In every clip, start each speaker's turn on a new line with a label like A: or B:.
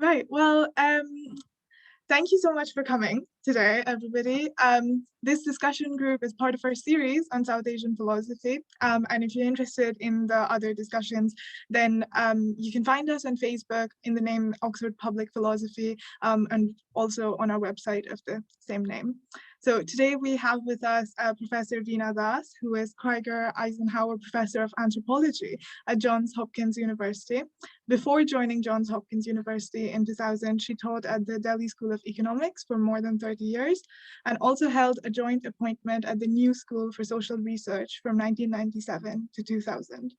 A: Right. Well, thank you so much for coming today, everybody. This discussion group is part of our series on South Asian philosophy. And if you're interested in the other discussions, then you can find us on Facebook in the name Oxford Public Philosophy, and also on our website of the same name. So today we have with us Professor Veena Das, who is Krieger-Eisenhower Professor of Anthropology at Johns Hopkins University. Before joining Johns Hopkins University in 2000, she taught at the Delhi School of Economics for more than 30 years, and also held a joint appointment at the New School for Social Research from 1997 to 2000.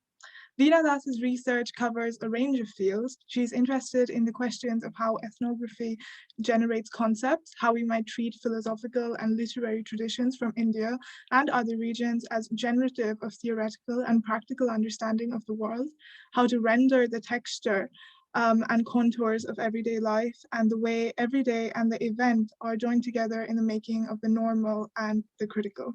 A: Veena Das's research covers a range of fields. She's interested in the questions of how ethnography generates concepts, how we might treat philosophical and literary traditions from India and other regions as generative of theoretical and practical understanding of the world, how to render the texture and contours of everyday life, and the way everyday and the event are joined together in the making of the normal and the critical.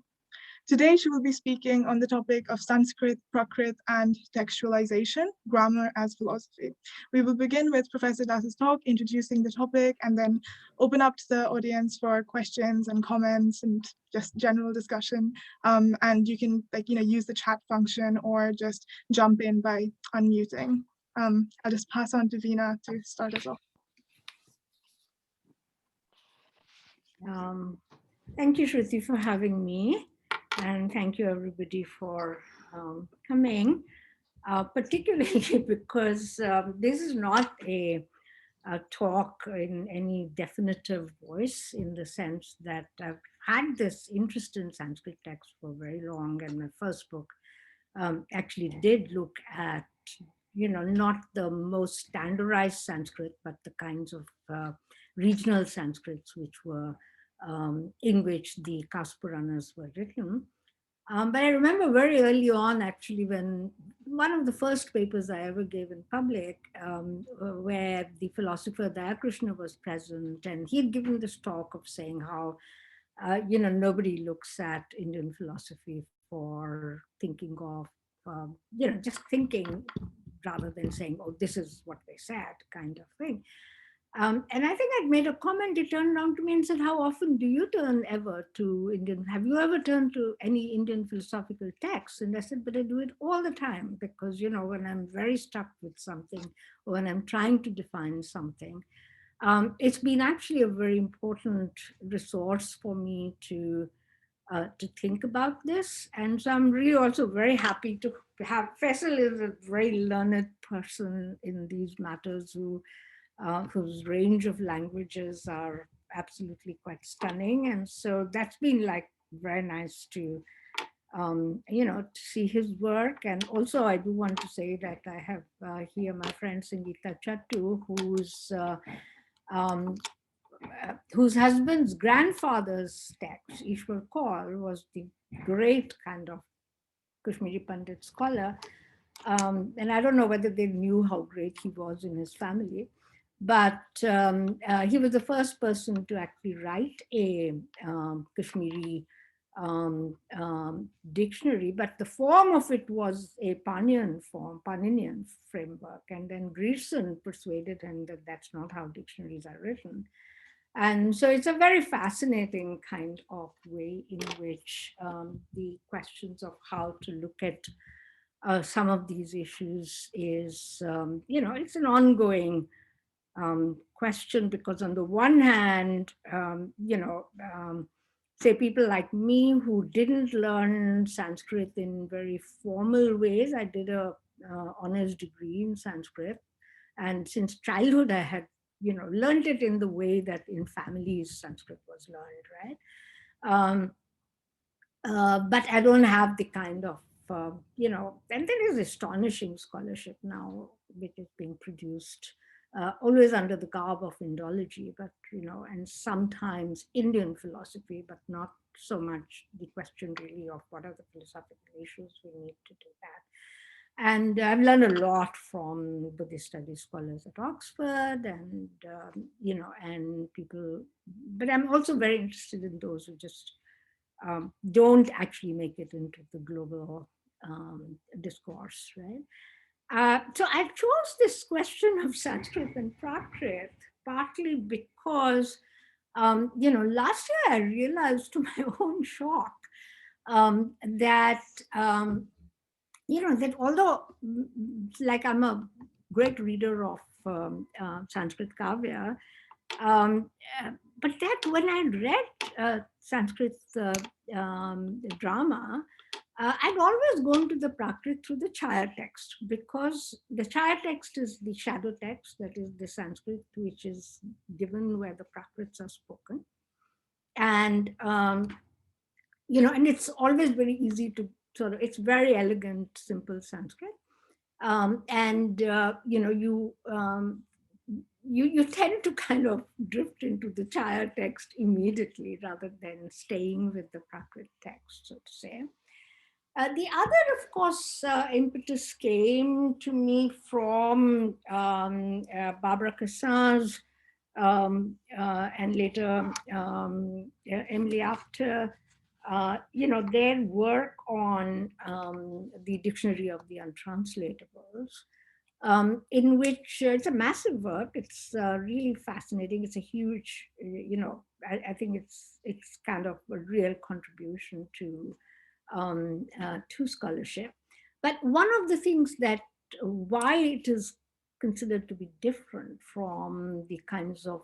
A: Today, she will be speaking on the topic of Sanskrit, Prakrit, and textualization, grammar as philosophy. We will begin with Professor Das's talk, introducing the topic, and then open up to the audience for questions and comments and just general discussion. And you can use the chat function or just jump in by unmuting. I'll just pass on to Veena to start us off.
B: Thank you, Shruti, for having me. And thank you, everybody, for coming, particularly because this is not a talk in any definitive voice, in the sense that I've had this interest in Sanskrit texts for very long, and my first book actually did look at, not the most standardized Sanskrit, but the kinds of regional Sanskrits which were in which the Kaspuranas were written. But I remember very early on, actually, when one of the first papers I ever gave in public, where the philosopher Dayakrishna was present, and he'd given this talk of saying how, nobody looks at Indian philosophy for thinking of, just thinking rather than saying, oh, this is what they said, kind of thing. And I think I'd made a comment. He turned around to me and said, how often do you turn ever to Indian? Have you ever turned to any Indian philosophical texts? And I said, but I do it all the time, because, when I'm very stuck with something, or when I'm trying to define something, it's been actually a very important resource for me to think about this. And so I'm really also very happy to have, Faisal is a very learned person in these matters whose range of languages are absolutely quite stunning. And so that's been like very nice to, to see his work. And also I do want to say that I have here my friend Sangeeta Chattu, whose husband's grandfather's text, Ishwar Kaur, was the great kind of Kashmiri Pandit scholar. And I don't know whether they knew how great he was in his family, but he was the first person to actually write a Kashmiri dictionary, but the form of it was a Paninian framework. And then Grierson persuaded him that that's not how dictionaries are written. And so it's a very fascinating kind of way in which the questions of how to look at some of these issues is, it's an ongoing question, because on the one hand, say people like me who didn't learn Sanskrit in very formal ways. I did a honors degree in Sanskrit, and since childhood I had learned it in the way that in families Sanskrit was learned, right? But I don't have the kind of, and there is astonishing scholarship now which is being produced, always under the garb of Indology, but, and sometimes Indian philosophy, but not so much the question really of what are the philosophical issues we need to do that. And I've learned a lot from Buddhist studies scholars at Oxford and, and people, but I'm also very interested in those who just don't actually make it into the global discourse, right? So I chose this question of Sanskrit and Prakrit partly because, last year I realized to my own shock that, that although, like I'm a great reader of Sanskrit Kavya, um, but that when I read Sanskrit drama, I'd always gone to the Prakrit through the Chaya text because the Chaya text is the shadow text, that is the Sanskrit which is given where the Prakrits are spoken. And, and it's always very easy to sort of, it's very elegant, simple Sanskrit. And, you tend to kind of drift into the Chaya text immediately rather than staying with the Prakrit text, so to say. The other, of course, impetus came to me from Barbara Cassin's and later Emily Apter, their work on the Dictionary of the Untranslatables, in which it's a massive work. It's really fascinating. It's a huge, I think it's kind of a real contribution to scholarship. But one of the things that why it is considered to be different from the kinds of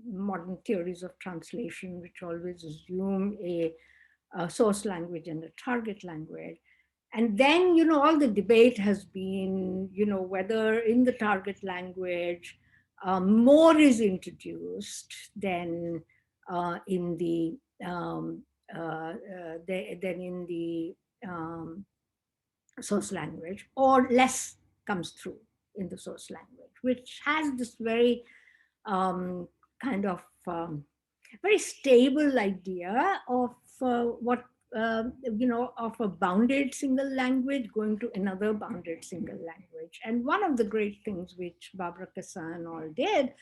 B: modern theories of translation, which always assume a source language and a target language. And then, all the debate has been, whether in the target language more is introduced than in the than in the source language, or less comes through in the source language, which has this very kind of very stable idea of what of a bounded single language going to another bounded single language. And one of the great things which Barbara Cassin and all did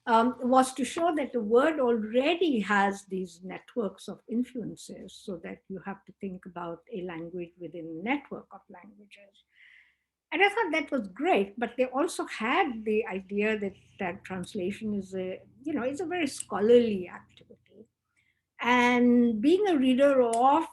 B: was to show that the word already has these networks of influences, so that you have to think about a language within a network of languages. And I thought that was great, but they also had the idea that translation is is a very scholarly activity. And being a reader of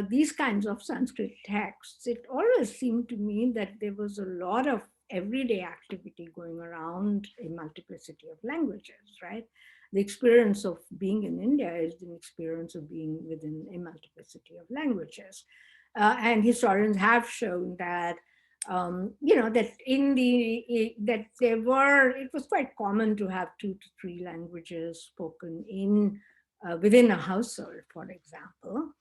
B: these kinds of Sanskrit texts, it always seemed to me that there was a lot of everyday activity going around a multiplicity of languages, right? The experience of being in India is the experience of being within a multiplicity of languages. And historians have shown that that in the that there were, it was quite common to have 2 to 3 languages spoken in within a household, for example.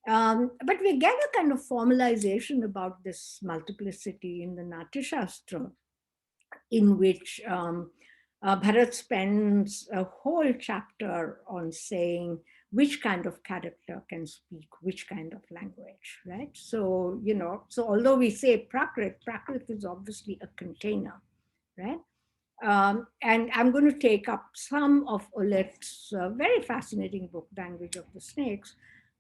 B: But we get a kind of formalization about this multiplicity in the Natya Shastra, in which Bharat spends a whole chapter on saying which kind of character can speak which kind of language, right? So, so although we say Prakrit, Prakrit is obviously a container, right? And I'm going to take up some of Olet's very fascinating book, Language of the Snakes,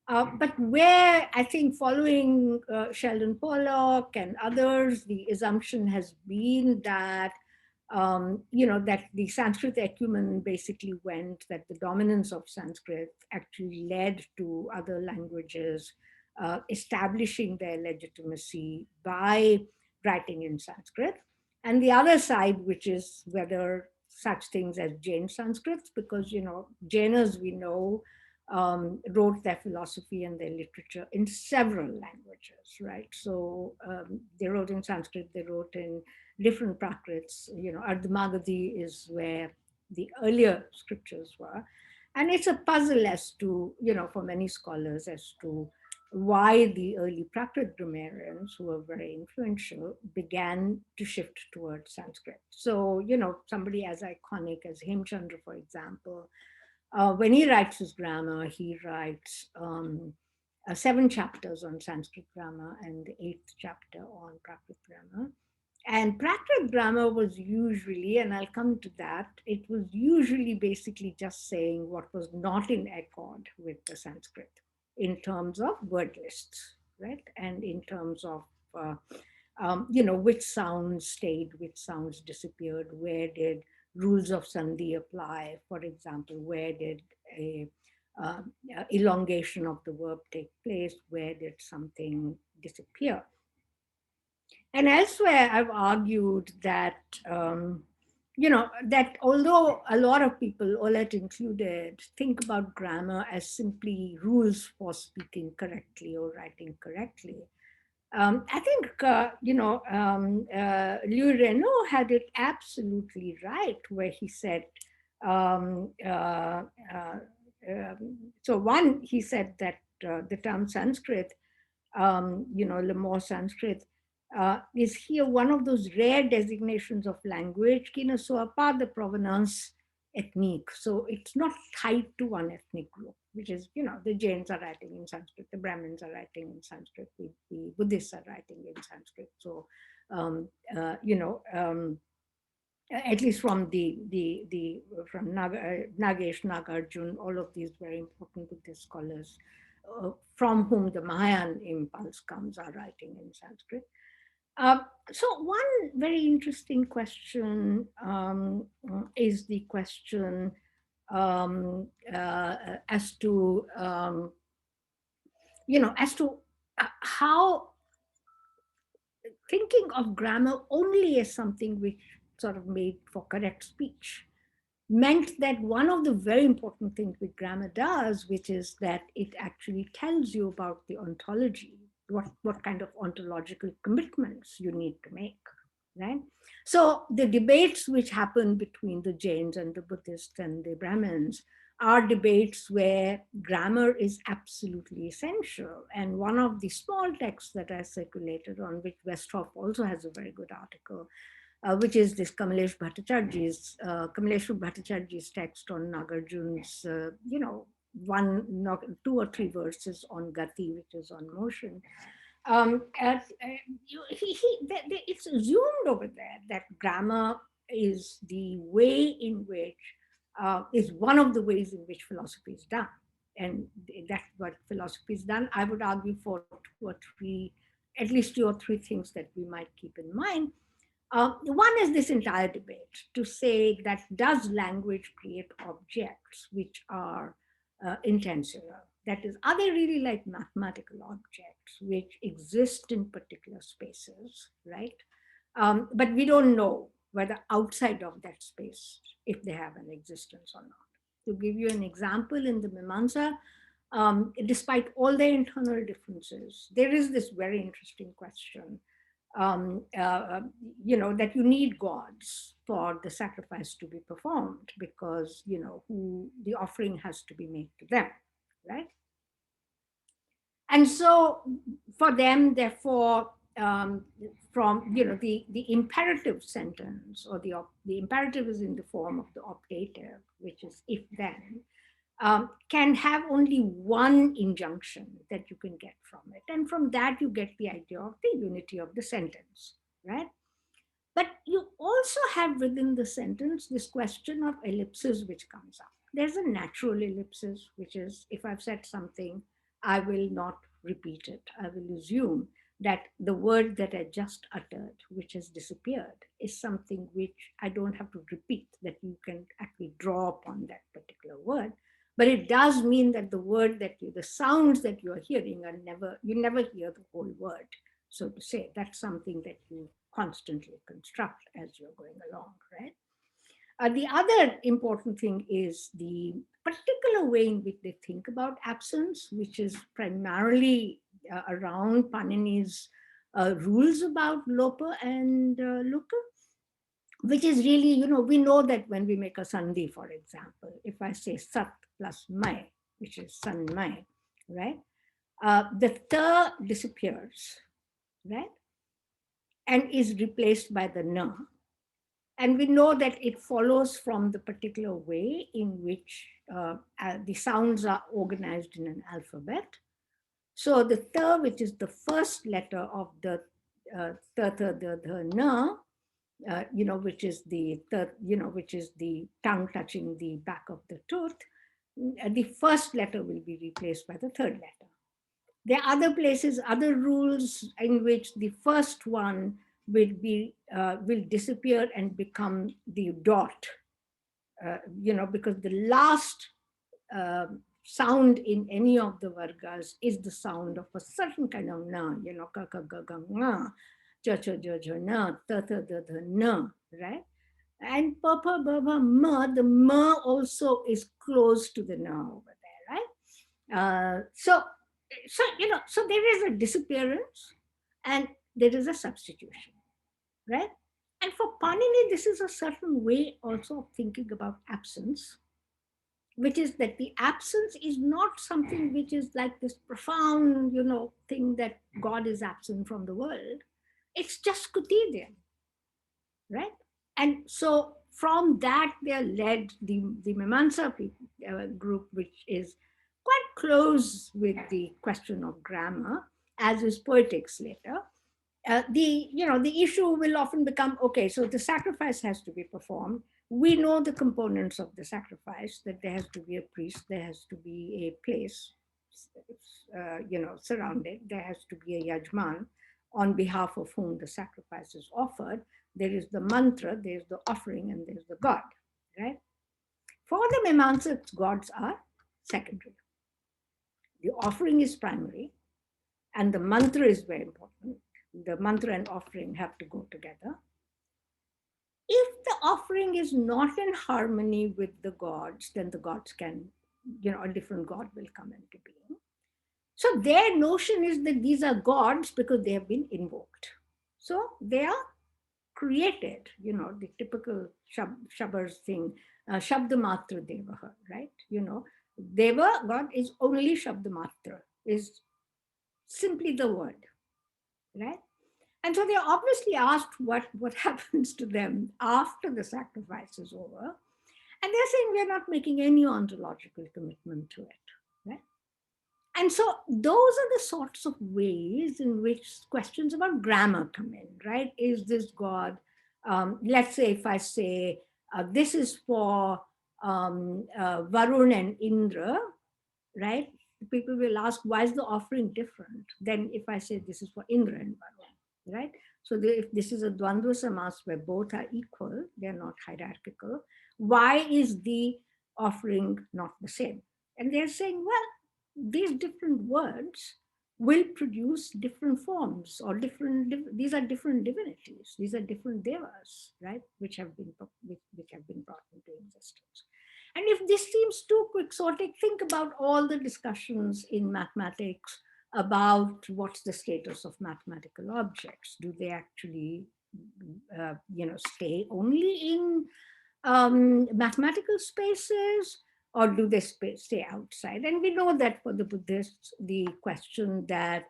B: but where I think following Sheldon Pollock and others, the assumption has been that, that the Sanskrit ecumen basically went, that the dominance of Sanskrit actually led to other languages establishing their legitimacy by writing in Sanskrit. And the other side, which is whether such things as Jain Sanskrits, because, Jainas, we know, wrote their philosophy and their literature in several languages, right? So they wrote in Sanskrit, they wrote in different Prakrits. Ardhamagadi is where the earlier scriptures were. And it's a puzzle as to, for many scholars, as to why the early Prakrit grammarians, who were very influential, began to shift towards Sanskrit. So, somebody as iconic as Hemchandra, for example, when he writes his grammar, he writes 7 chapters on Sanskrit grammar and the 8th chapter on Prakrit grammar. And Prakrit grammar was usually, and I'll come to that, it was usually basically just saying what was not in accord with the Sanskrit in terms of word lists, right? And in terms of which sounds stayed, which sounds disappeared, where did rules of sandhi apply, for example, where did a elongation of the verb take place, where did something disappear. And elsewhere, I've argued that, that although a lot of people, Olet included, think about grammar as simply rules for speaking correctly or writing correctly, I think, Liu Renault had it absolutely right, where he said, um, uh, uh, so one, he said that the term Sanskrit, le mot Sanskrit, is here one of those rare designations of language qui ne soit pas de provenance ethnique. So it's not tied to one ethnic group, which is, the Jains are writing in Sanskrit, the Brahmins are writing in Sanskrit, the Buddhists are writing in Sanskrit. So, at least from from Nagesh, Nagarjun, all of these very important Buddhist scholars, from whom the Mahayan impulse comes, are writing in Sanskrit. So one very interesting question is the question as to how thinking of grammar only as something which sort of made for correct speech meant that one of the very important things that grammar does, which is that it actually tells you about the ontology, what kind of ontological commitments you need to make, right? So the debates which happen between the Jains and the Buddhists and the Brahmins are debates where grammar is absolutely essential. And one of the small texts that I circulated, on which Westhoff also has a very good article, which is this Kamlesh Bhattacharjee text on Nagarjun's, two or three verses on Gati, which is on motion. It's assumed over there that grammar is the way in which, is one of the ways in which philosophy is done. And that's what philosophy is done. I would argue for at least two or three things that we might keep in mind. One is this entire debate to say that does language create objects which are intensional? That is, are they really like mathematical objects which exist in particular spaces, right? But we don't know whether outside of that space, if they have an existence or not. To give you an example, in the Mimamsa, despite all their internal differences, there is this very interesting question, that you need gods for the sacrifice to be performed, because, who the offering has to be made to them, right? And so for them, therefore, from, the imperative sentence, or the imperative is in the form of the optative, which is if then, can have only one injunction that you can get from it. And from that, you get the idea of the unity of the sentence, right? But you also have within the sentence this question of ellipsis which comes up. There's a natural ellipsis, which is if I've said something, I will not repeat it. I will assume that the word that I just uttered, which has disappeared, is something which I don't have to repeat, that you can actually draw upon that particular word. But it does mean that the word the sounds that you're hearing you never hear the whole word, so to say. That's something that you constantly construct as you're going along, right? The other important thing is the particular way in which they think about absence, which is primarily around Panini's rules about lopa and luka, which is really, we know that when we make a sandhi, for example, if I say sat plus mai, which is san mai, right? The ta disappears, right? And is replaced by the na. And we know that it follows from the particular way in which the sounds are organized in an alphabet. So the ta, which is the first letter of the the na, which is which is the tongue touching the back of the tooth, the first letter will be replaced by the third letter. There are other places, other rules in which the first one will disappear and become the dot, because the last sound in any of the vargas is the sound of a certain kind of na, ka ka ga ga nga, cha cha ja ja na, ta ta da da na, right? And pa pa ba ba ma, the ma also is close to the na over there, right? So there is a disappearance and there is a substitution, right? And for Panini, this is a certain way also of thinking about absence, which is that the absence is not something which is like this profound, thing that God is absent from the world. It's just quotidian, right? And so from that, they are led the Mimamsa group, which is quite close with the question of grammar, as is poetics later. The issue will often become, okay, so the sacrifice has to be performed. We know the components of the sacrifice, that there has to be a priest, there has to be a place, surrounded, there has to be a yajman on behalf of whom the sacrifice is offered. There is the mantra, there's the offering, and there's the god, right? For the Mimamsas, gods are secondary. The offering is primary, and the mantra is very important. The mantra and offering have to go together. If the offering is not in harmony with the gods, then the gods can, a different god will come into being. So their notion is that these are gods because they have been invoked. So they are created, the typical Shabbers thing, Shabda Matra Devaha, right? Deva, God, is only Shabda Matra, is simply the word, right? And so they're obviously asked what happens to them after the sacrifice is over. And they're saying we're not making any ontological commitment to it, right? And so those are the sorts of ways in which questions about grammar come in, right? Is this God? Let's say if I say, this is for Varun and Indra, right? People will ask, why is the offering different than if I say this is for Indra and Varun, right? So if this is a Dvandva Samas where both are equal, they're not hierarchical, why is the offering not the same? And they're saying, well, these different words will produce different forms or these are different divinities, these are different devas, right, which have been brought into existence. And if this seems too quixotic, think about all the discussions in mathematics about what's the status of mathematical objects. Do they actually stay only in mathematical spaces, or do they stay outside? And we know that for the Buddhists, the question that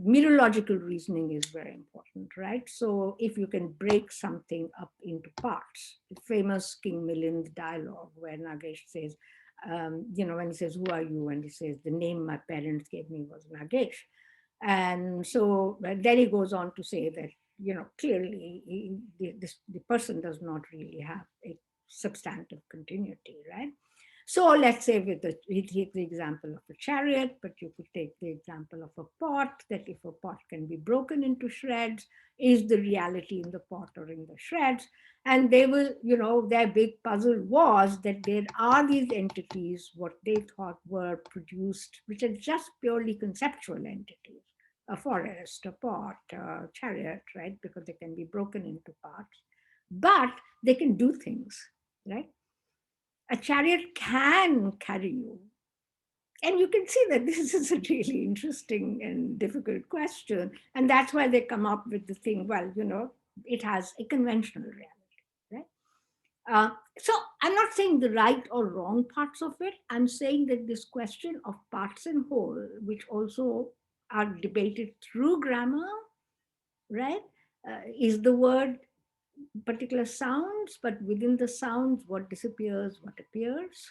B: meteorological reasoning is very important, right? So if you can break something up into parts, the famous King Milind dialogue where Nagesh says, when he says, who are you? And he says, the name my parents gave me was Nagesh. And so then he goes on to say that, clearly the person does not really have a substantive continuity, right? So let's say we take the example of a chariot, but you could take the example of a pot, that if a pot can be broken into shreds, is the reality in the pot or in the shreds? And they will, their big puzzle was that there are these entities, what they thought were produced, which are just purely conceptual entities. A forest, a pot, a chariot, right? Because they can be broken into parts, but they can do things, right? A chariot can carry you. And you can see that this is a really interesting and difficult question. And that's why they come up with the thing, well, it has a conventional reality, right? So I'm not saying the right or wrong parts of it. I'm saying that this question of parts and whole, which also are debated through grammar, right? Is the word particular sounds, but within the sounds, what disappears, what appears?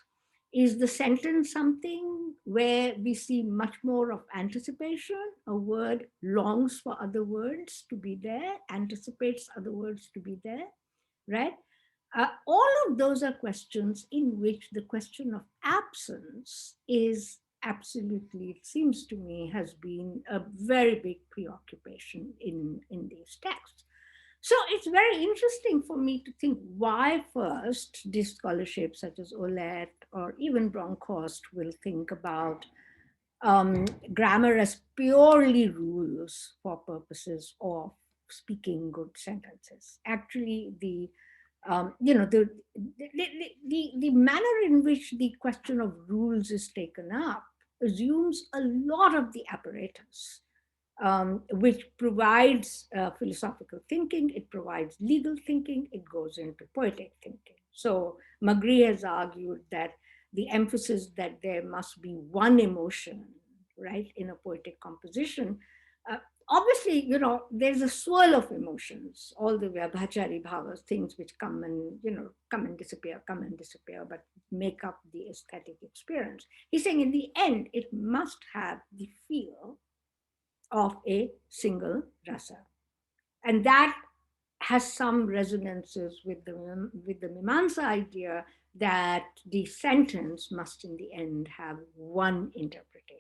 B: Is the sentence something where we see much more of anticipation? A word longs for other words to be there, anticipates other words to be there, right? All of those are questions in which the question of absence is absolutely, it seems to me, has been a very big preoccupation in these texts. So it's very interesting for me to think why first this scholarship such as Olet or even Bronkhorst will think about grammar as purely rules for purposes of speaking good sentences. Actually, the manner in which the question of rules is taken up assumes a lot of the apparatus which provides philosophical thinking, it provides legal thinking, it goes into poetic thinking. So Magritte has argued that the emphasis that there must be one emotion, right, in a poetic composition. Uh, Obviously, there's a swirl of emotions, all the way, bhachari bhavas, things which come and disappear, but make up the aesthetic experience. He's saying in the end, it must have the feel of a single rasa. And that has some resonances with the Mimamsa idea that the sentence must in the end have one interpretation.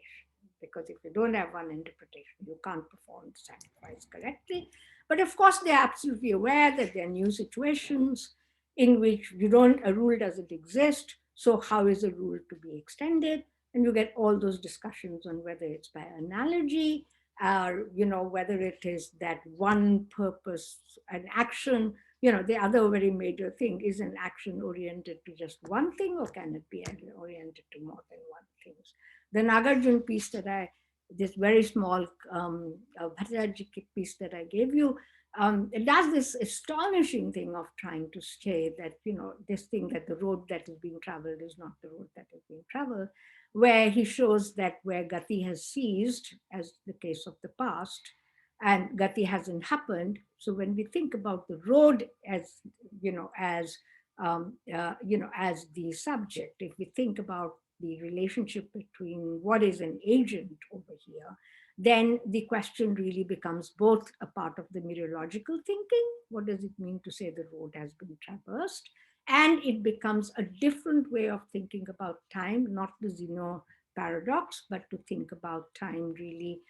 B: Because if you don't have one interpretation, you can't perform the sacrifice correctly. But of course, they're absolutely aware that there are new situations in which a rule doesn't exist. So how is a rule to be extended? And you get all those discussions on whether it's by analogy, whether it is that one purpose, an action, the other very major thing, is an action oriented to just one thing, or can it be oriented to more than one thing? The Nagarjun piece this very small Bhattacharya piece that I gave you, it does this astonishing thing of trying to say that, this thing that the road that is being traveled is not the road that is being traveled, where he shows that where Gati has ceased, as the case of the past, and Gati hasn't happened. So when we think about the road as, as the subject, if we think about the relationship between what is an agent over here, then the question really becomes both a part of the mereological thinking, what does it mean to say the road has been traversed, and it becomes a different way of thinking about time, not the Zeno paradox, but to think about time really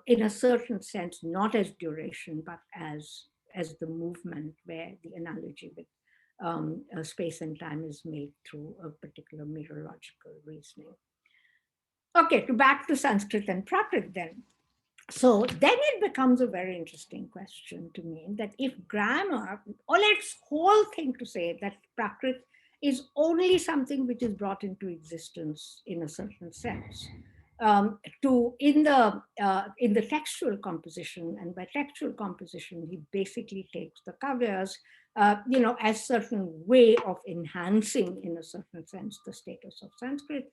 B: in a certain sense, not as duration, but as the movement, where the analogy with space and time is made through a particular meteorological reasoning. Okay, back to Sanskrit and Prakrit then. So then it becomes a very interesting question to me that if grammar, or its whole thing to say that Prakrit is only something which is brought into existence in a certain sense, in the textual composition, and by textual composition he basically takes the kavyas, as certain way of enhancing, in a certain sense, the status of Sanskrit.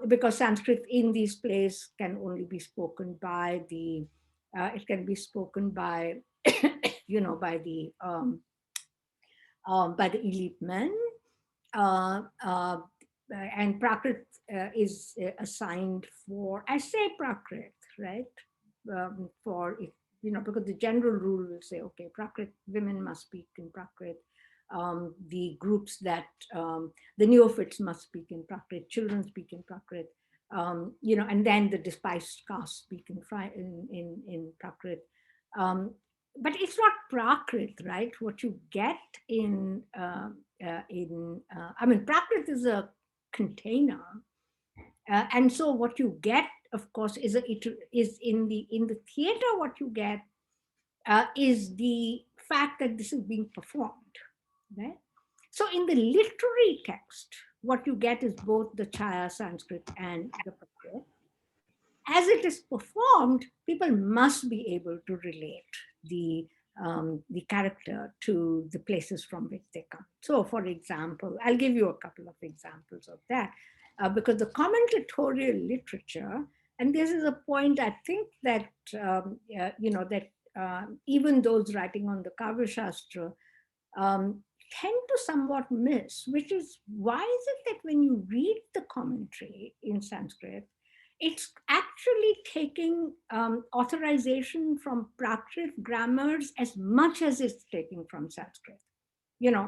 B: Because Sanskrit in these plays can only be spoken by it can be spoken by, by the elite men, uh, uh, and Prakrit is assigned for, I say Prakrit, right? For it, because the general rule will say, okay, Prakrit, women must speak in Prakrit. The groups that the neophytes must speak in Prakrit, children speak in Prakrit, and then the despised caste speak in Prakrit. But it's not Prakrit, right? What you get Prakrit is a container, and so what you get, of course, is in the theater. What you get is the fact that this is being performed, right? So in the literary text, what you get is both the Chaya Sanskrit and the Prakrit. As it is performed, people must be able to relate the character to the places from which they come. So, for example, I'll give you a couple of examples of that, because the commentatorial literature, and this is a point I think that even those writing on the Kavya Shastra tend to somewhat miss, which is why is it that when you read the commentary in Sanskrit, it's actually taking authorization from Prakrit grammars as much as it's taking from Sanskrit,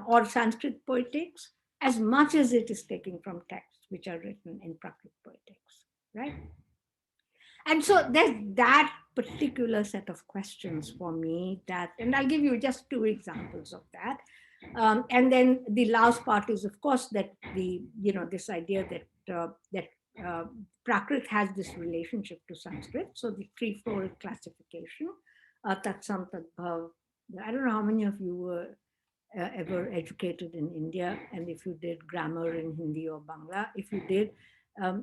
B: or Sanskrit poetics, as much as it is taking from texts which are written in Prakrit poetics, right? And so there's that particular set of questions for me that, and I'll give you just two examples of that. And then the last part is, of course, that this idea that Prakrit has this relationship to Sanskrit. So the threefold classification, Tatsam, Tadbhav. I don't know how many of you were ever educated in India, and if you did grammar in Hindi or Bangla, if you did,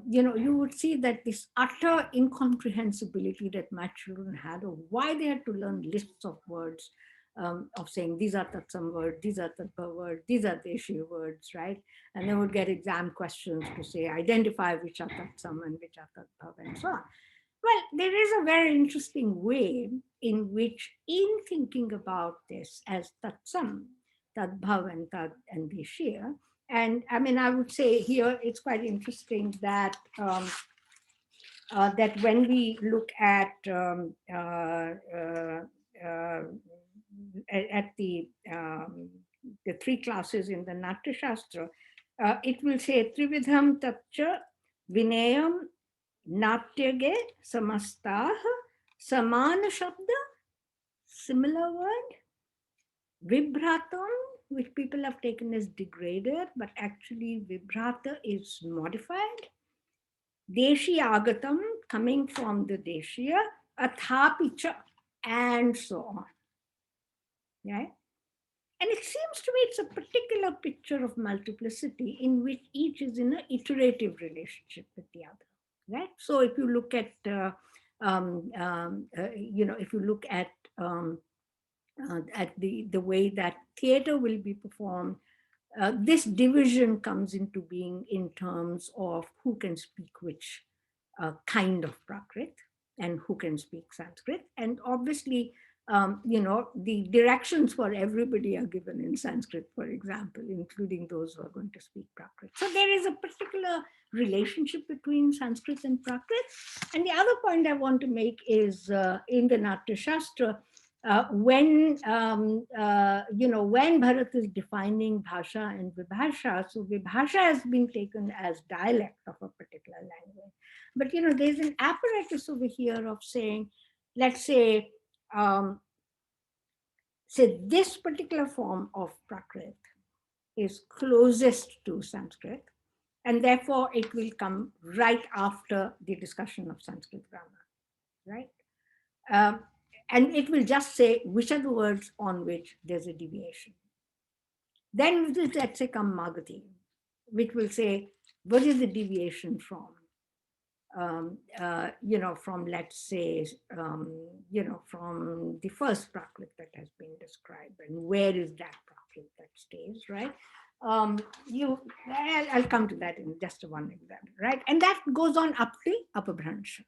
B: you would see that this utter incomprehensibility that my children had of why they had to learn lists of words, of saying these are tatsam words, these are tatva words, these are deshi words, right? And they would get exam questions to say identify which are tatsam and which are tatva and so on. Well, there is a very interesting way in which, in thinking about this as tatsam, tadbhav and tad and deshya, and I mean, I would say here it's quite interesting that that when we look uh, at the three classes in the Natya Shastra, it will say Trividham Tatcha Vinayam Natyage Samastah Samana Shabda, similar word, Vibhratam, which people have taken as degraded, but actually Vibhrata is modified. Deshi Agatam, coming from the Deshia, Athapicha, and so on. Right? And it seems to me it's a particular picture of multiplicity in which each is in an iterative relationship with the other. Right? So if you look at, if you look at the way that theater will be performed, this division comes into being in terms of who can speak which kind of Prakrit and who can speak Sanskrit. And obviously, the directions for everybody are given in Sanskrit, for example, including those who are going to speak Prakrit. So there is a particular relationship between Sanskrit and Prakrit. And the other point I want to make is in the Natya Shastra, when Bharat is defining bhasha and vibhasha, so vibhasha has been taken as dialect of a particular language. But there's an apparatus over here of saying, let's say, this particular form of Prakrit is closest to Sanskrit, and therefore it will come right after the discussion of Sanskrit grammar, right? And it will just say which are the words on which there's a deviation. Then let's say come Magati, which will say what is the deviation from, from let's say, from the first Prakrit that has been described, and where is that Prakrit that stays, right? I'll come to that in just one example, right? And that goes on up to Apabhransha.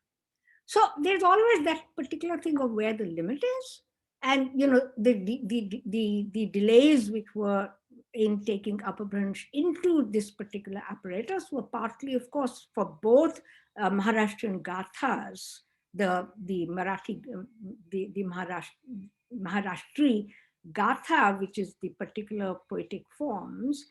B: So there's always that particular thing of where the limit is, and the delays which were in taking Apabhransh into this particular apparatus were partly, of course, for both Maharashtrian gathas, the Marathi, the Maharashtri gatha, which is the particular poetic forms,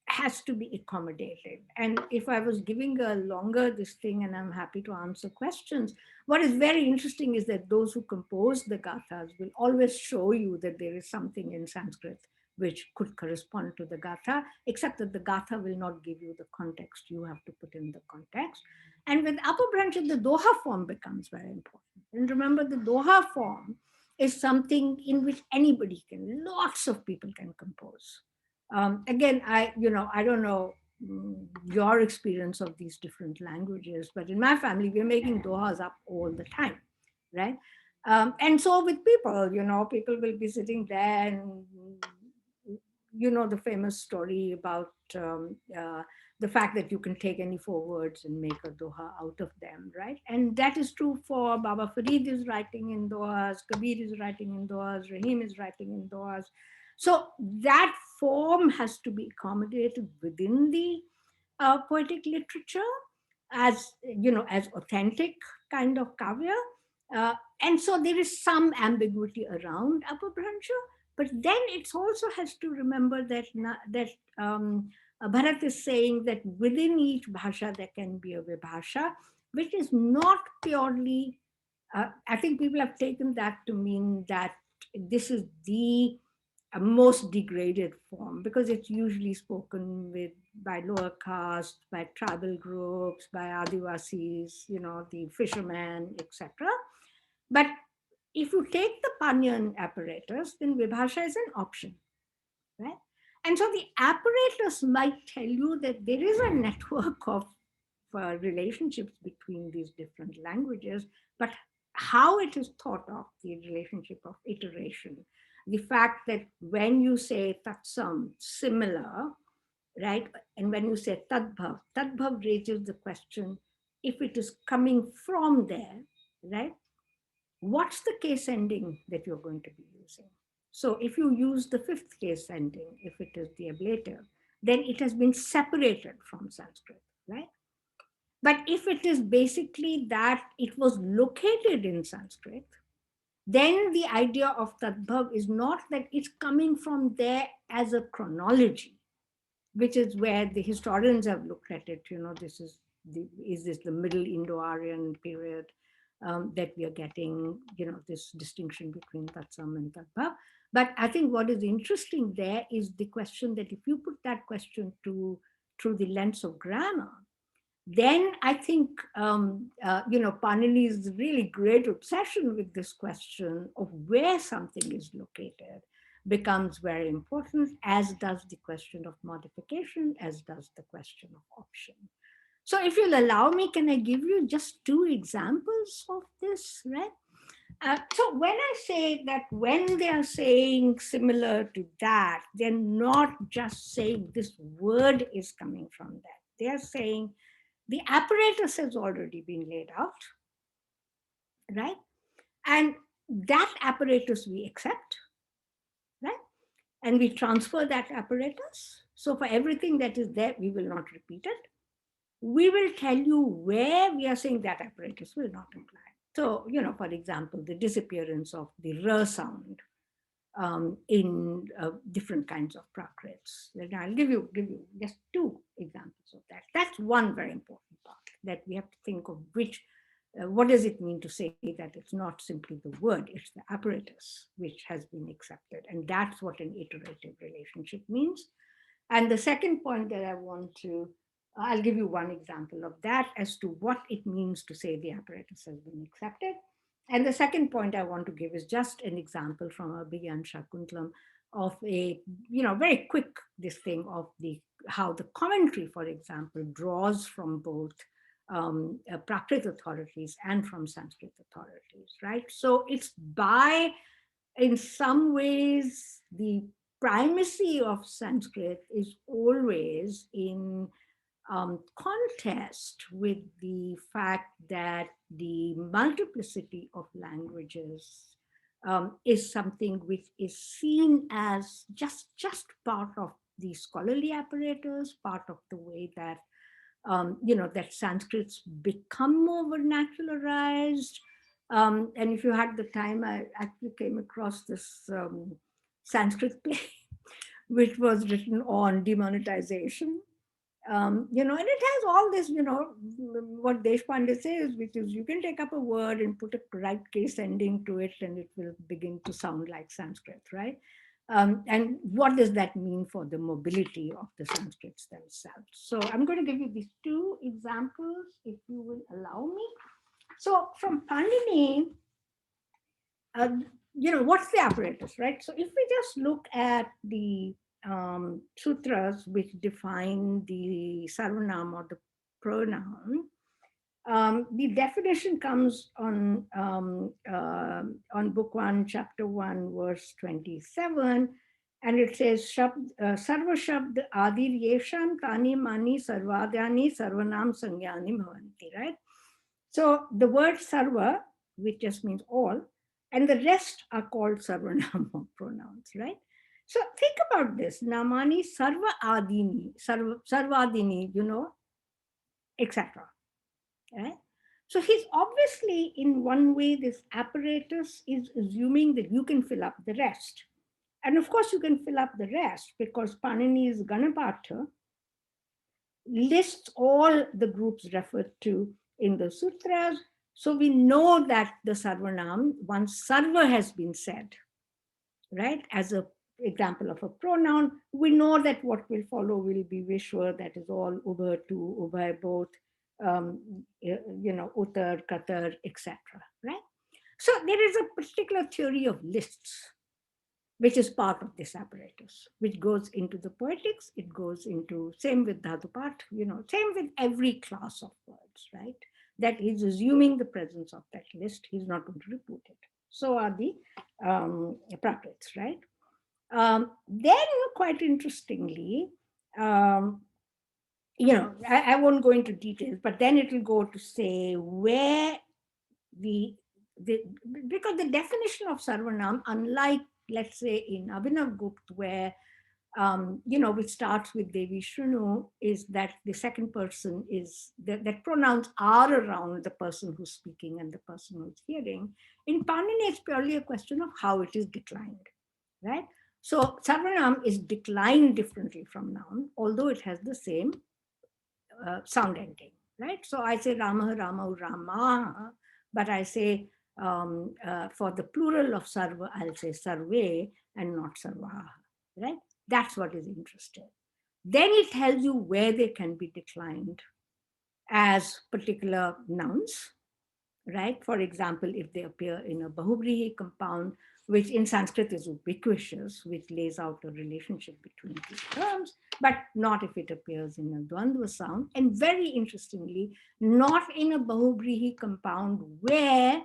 B: has to be accommodated. And if I was giving a longer this thing, and I'm happy to answer questions, what is very interesting is that those who compose the gathas will always show you that there is something in Sanskrit which could correspond to the gatha, except that the gatha will not give you the context. You have to put in the context. And with Apabhransha, the doha form becomes very important. And remember, the doha form is something in which anybody can, lots of people can compose. Again, I don't know your experience of these different languages, but in my family, we're making dohas up all the time, right? And so with people, people will be sitting there, and the famous story about the fact that you can take any four words and make a doha out of them, right? And that is true for Baba Farid is writing in dohas, Kabir is writing in dohas, Rahim is writing in dohas. So that form has to be accommodated within the poetic literature as, as authentic kind of kavya. And so there is some ambiguity around Apabhransha, But then it also has to remember that Bharat is saying that within each bhasha there can be a vibhasha, which is not purely. I think people have taken that to mean that this is the most degraded form, because it's usually spoken with by lower caste, by tribal groups, by Adivasis, the fishermen, etc. But if you take the Panyan apparatus, then vibhasha is an option, right? And so the apparatus might tell you that there is a network of relationships between these different languages, but how it is thought of, the relationship of iteration, the fact that when you say tatsam, similar, right, and when you say tadbhav raises the question, if it is coming from there, right, what's the case ending that you're going to be using? So if you use the fifth case ending, if it is the ablative, then it has been separated from Sanskrit, right? But if it is basically that it was located in Sanskrit, then the idea of tadbhav is not that it's coming from there as a chronology, which is where the historians have looked at it. Is this the Middle Indo-Aryan period that we are getting, this distinction between tatsam and tadbhav. But I think what is interesting there is the question that if you put that question through the lens of grammar, then I think, Panini's really great obsession with this question of where something is located becomes very important, as does the question of modification, as does the question of option. So if you'll allow me, can I give you just two examples of this, right? So when I say that when they are saying similar to that, they're not just saying this word is coming from that. They're saying the apparatus has already been laid out, right? And that apparatus we accept, right? And we transfer that apparatus. So for everything that is there, we will not repeat it. We will tell you where we are saying that apparatus will not apply. So, for example, the disappearance of the r sound in different kinds of prakrits. And I'll give you just two examples of that. That's one very important part, that we have to think of what does it mean to say that it's not simply the word, it's the apparatus which has been accepted. And that's what an iterative relationship means. And the second point that I want to, I'll give you one example of that as to what it means to say the apparatus has been accepted. And the second point I want to give is just an example from Abhigyan Shakuntalam of a, very quick this thing of how the commentary, for example, draws from both Prakrit authorities and from Sanskrit authorities, right? So it's by, in some ways, the primacy of Sanskrit is always in contest with the fact that the multiplicity of languages is something which is seen as just part of the scholarly apparatus, part of the way that that Sanskrit's become more vernacularized. And if you had the time, I actually came across this Sanskrit play, which was written on demonetization. And it has all this, what Deshpande says, which is you can take up a word and put a right case ending to it, and it will begin to sound like Sanskrit, right? And what does that mean for the mobility of the Sanskrits themselves? So I'm going to give you these two examples, if you will allow me. So from Pandini, what's the apparatus, right? So if we just look at the sutras which define the sarvanam or the pronoun, the definition comes on book 1, chapter 1, verse 27, and it says, Sarva Shabd Adir Yesham Tani Mani Sarvadhyani Sarvanam Sangyani Bhavanti, right? So the word sarva, which just means all, and the rest are called sarvanama pronouns, right? So think about this. Namani sarva adini, sarvadini, etc. Right? So he's obviously, in one way, this apparatus is assuming that you can fill up the rest. And of course, you can fill up the rest because Panini's Ganapatha lists all the groups referred to in the sutras. So we know that the Sarvanam, once Sarva has been said, right, as an example of a pronoun, we know that what will follow will be Vishwa, that is all Ubha, tu, Ubhay, both, Uttar, Katar, etc. Right? So there is a particular theory of lists, which is part of this apparatus, which goes into the poetics, it goes into, same with Dhatupat, same with every class of words, right? That is assuming the presence of that list, he's not going to repute it. So are the Prakrits, right? Then, quite interestingly, I won't go into details, but then it will go to say where the, because the definition of Sarvanam, unlike, let's say, in Abhinav Gupt, where which starts with Devi Shrunu, is that the second person is that pronouns are around the person who's speaking and the person who's hearing. In Panini, it's purely a question of how it is declined, right? So Sarvanam is declined differently from noun, although it has the same sound ending, right? So I say Rama, Rama, Rama, but I say for the plural of Sarva, I'll say Sarve and not Sarvaha, right? That's what is interesting. Then it tells you where they can be declined as particular nouns, right? For example, if they appear in a Bahuvrihi compound, which in Sanskrit is ubiquitous, which lays out a relationship between two terms, but not if it appears in a Dvandva sound. And very interestingly, not in a Bahuvrihi compound where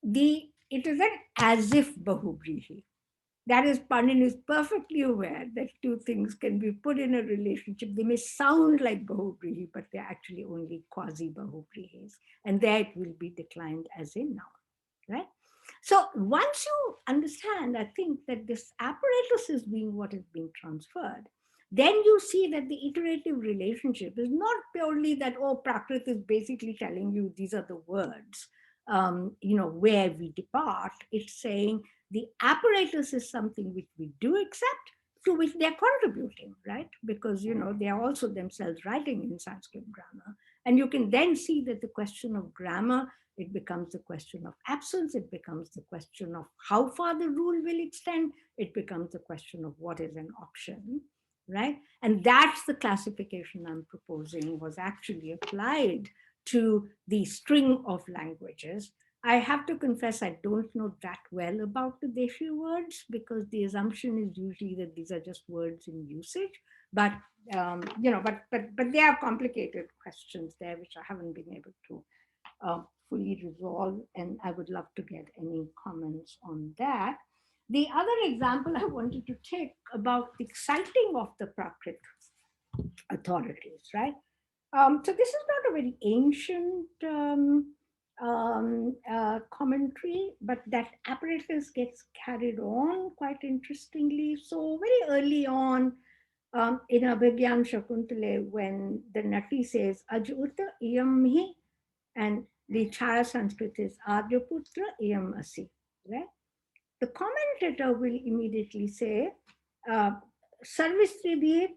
B: it is an as if Bahuvrihi. That is, Pandit is perfectly aware that two things can be put in a relationship. They may sound like Bahuvrihi, but they're actually only quasi-Bahuvrihis. And there it will be declined as a noun, right? So once you understand, I think, that this apparatus is being what is being transferred, then you see that the iterative relationship is not purely that, oh, Prakrit is basically telling you these are the words, where we depart. It's saying the apparatus is something which we do accept, to which they're contributing, right? Because, they are also themselves writing in Sanskrit grammar. And you can then see that the question of grammar, it becomes the question of absence, it becomes the question of how far the rule will extend, it becomes the question of what is an option, right? And that's the classification I'm proposing was actually applied to the string of languages. I have to confess, I don't know that well about the Deshi words, because the assumption is usually that these are just words in usage. But but there are complicated questions there which I haven't been able to fully resolve, and I would love to get any comments on that. The other example I wanted to take about the citing of the Prakrit authorities, right? So this is not a very ancient commentary, but that apparatus gets carried on quite interestingly. So very early on, in Abhigyan Shakuntale, when the Nati says, Ajuta iyamhi, and the Chaya Sanskrit is Aryaputra iyam asi, right? The commentator will immediately say, Sarvistribhi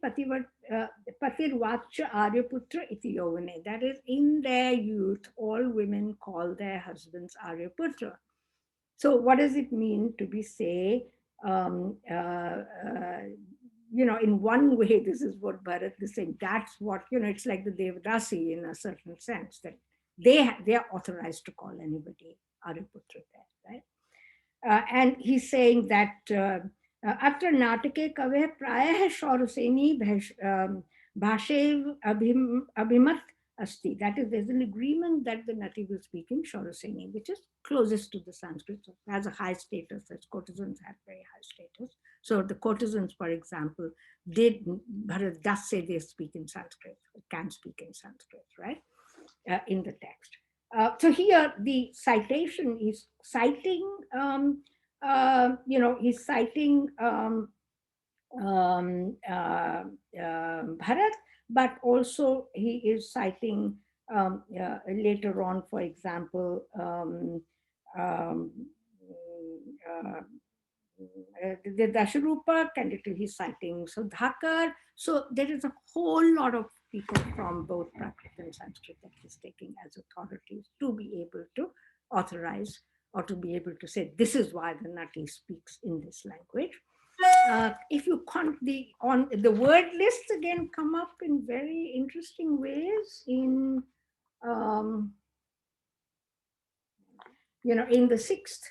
B: Patirvacha Aryaputra iti yovane. That is, in their youth, all women call their husbands Aryaputra. So what does it mean to be, say, in one way, this is what Bharat is saying. That's what, it's like the Devdasi in a certain sense, that they are authorized to call anybody Aryaputra there, right? And he's saying that Atra Natake Kave Praya Shauraseni Bhashev Abhimat Asti. That is, there's an agreement that the Nati will speak in Shauraseni, which is closest to the Sanskrit, so has a high status, as courtesans have very high status. So the courtesans, for example, Bharat does say they speak in Sanskrit, can speak in Sanskrit, right, in the text. So here the citation is citing, he's citing Bharat, but also he is citing later on, for example, the Dasharupak, and he's citing Sudhakar. So there is a whole lot of people from both Prakrit and Sanskrit that he's taking as authorities to be able to authorize or to be able to say, this is why the Nati speaks in this language. If you count the word lists again come up in very interesting ways in in the sixth